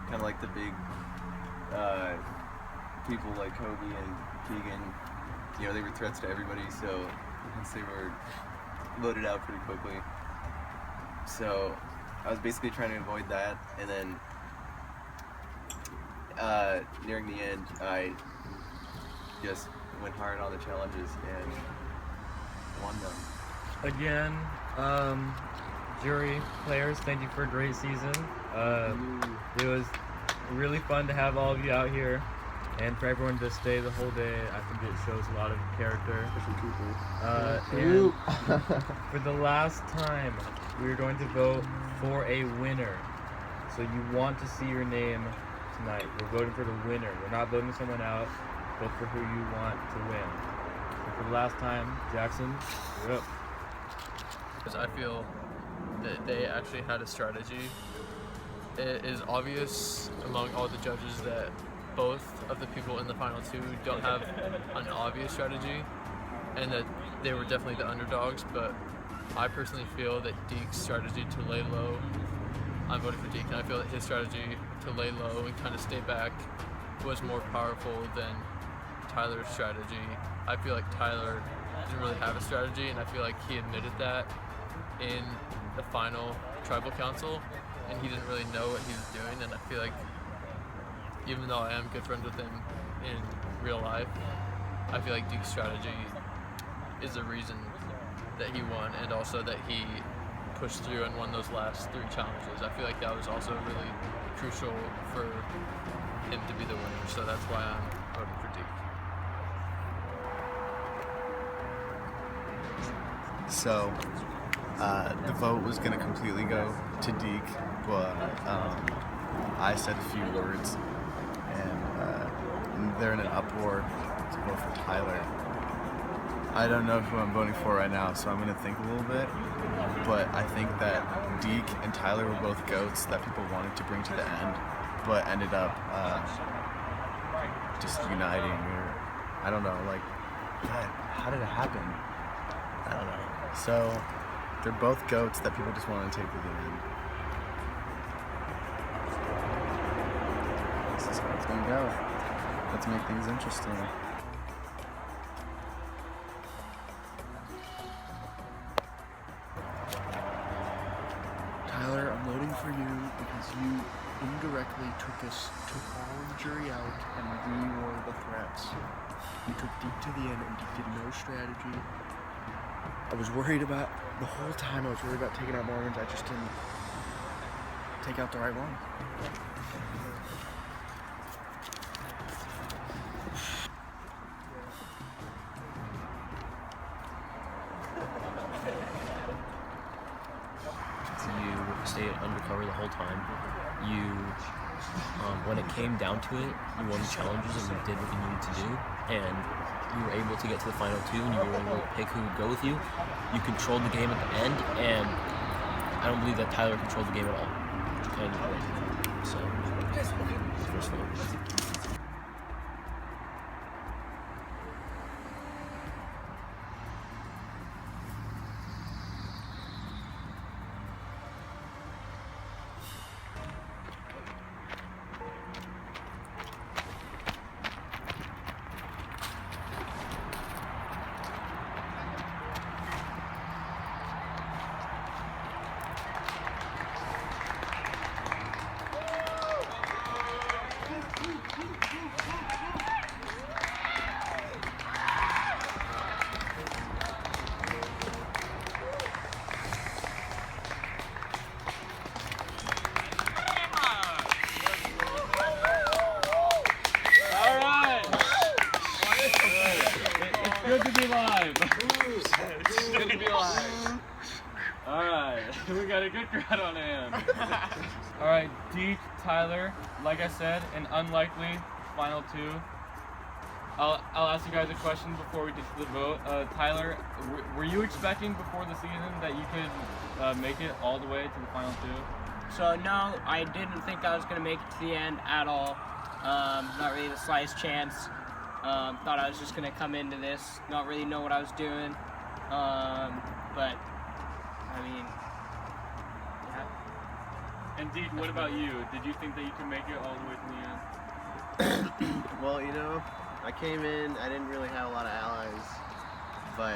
Kind of like the big people like Kobe and Keegan, you know, they were threats to everybody, so once they were voted out pretty quickly. So I was basically trying to avoid that, and then nearing the end, I just went hard on the challenges and won them. Again, jury, players, thank you for a great season. It was really fun to have all of you out here, and for everyone to stay the whole day. I think it shows a lot of character. And for the last time, we're going to vote for a winner. So you want to see your name tonight. We're voting for the winner. We're not voting someone out. Vote for who you want to win. So for the last time, Jackson, you're up. Because I feel that they actually had a strategy. It is obvious among all the judges that both of the people in the final two don't have an obvious strategy, and that they were definitely the underdogs, but I personally feel that Deke's strategy to lay low, I'm voting for Deke, and I feel that his strategy to lay low and kind of stay back was more powerful than Tyler's strategy. I feel like Tyler didn't really have a strategy, and I feel like he admitted that in the final tribal council, and he didn't really know what he was doing. And I feel like, even though I am good friends with him in real life, I feel like Deke's strategy is the reason that he won, and also that he pushed through and won those last three challenges. I feel like that was also really crucial for him to be the winner, so that's why I'm voting for Deke. So, the vote was going to completely go to Deke, but I said a few words, and they're in an uproar to vote for Tyler. I don't know who I'm voting for right now, so I'm going to think a little bit, but I think that Deke and Tyler were both GOATs that people wanted to bring to the end, but ended up just uniting, or I don't know, like, God, how did it happen? I don't know. So they're both goats that people just want to take to the end. This is how it's gonna go. Let's make things interesting. Tyler, I'm voting for you because you indirectly took all the jury out and we were the threats. You took Deke to the end and Deke did no strategy. I was worried about, the whole time I was worried about taking out Mormons, I just didn't take out the right one. You stayed undercover the whole time. You, when it came down to it, you won the challenges and you did what you needed to do, and you were able to get to the final two, and you were able to pick who would go with you. You controlled the game at the end, and I don't believe that Tyler controlled the game at all. And so, first vote. Good to be live. Good to be live. Alright, we got a good crowd on hand. Alright, Deke, Tyler, like I said, an unlikely final two. I'll ask you guys a question before we get to the vote. Tyler, were you expecting before the season that you could make it all the way to the final two? So no, I didn't think I was going to make it to the end at all. Not really the slightest chance. Thought I was just going to come into this, not really know what I was doing. But, I mean, yeah. And Deke, what about you? Did you think that you could make it all the way to the end? Well, you know, I came in, I didn't really have a lot of allies, but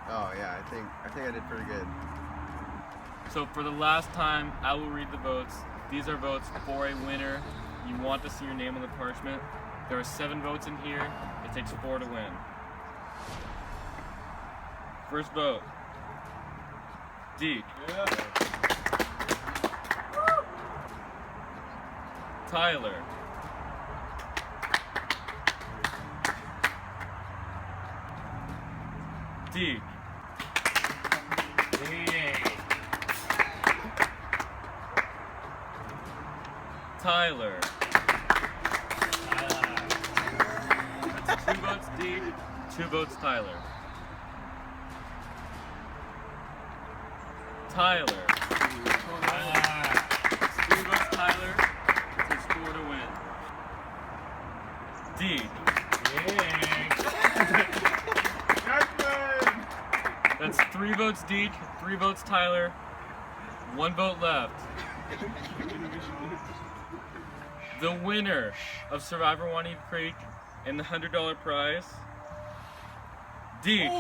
oh yeah, I think I did pretty good. So for the last time, I will read the votes. These are votes for a winner. You want to see your name on the parchment. There are 7 votes in here. It takes 4 to win. First vote. Deke. Yeah. Tyler. Deke. Tyler. 2 votes Deke, 2 votes Tyler. Tyler. 3 votes Tyler. It takes 4 to win. Deke. That's 3 votes Deke, 3 votes Tyler, 1 vote left. The winner of Survivor Juanita Creek and the $100 prize, Deke.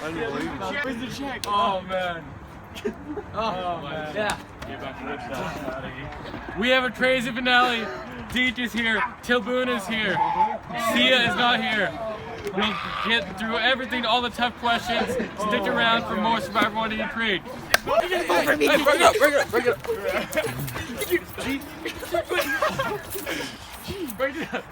Unbelievable. Where's the check? Oh man. Oh man. Yeah. We have a crazy finale. Deke is here. Tilboon is here. Sia is not here. We'll get through everything, all the tough questions. Stick around for more Survivor Juanita Creek. Bring it up. Bring it up.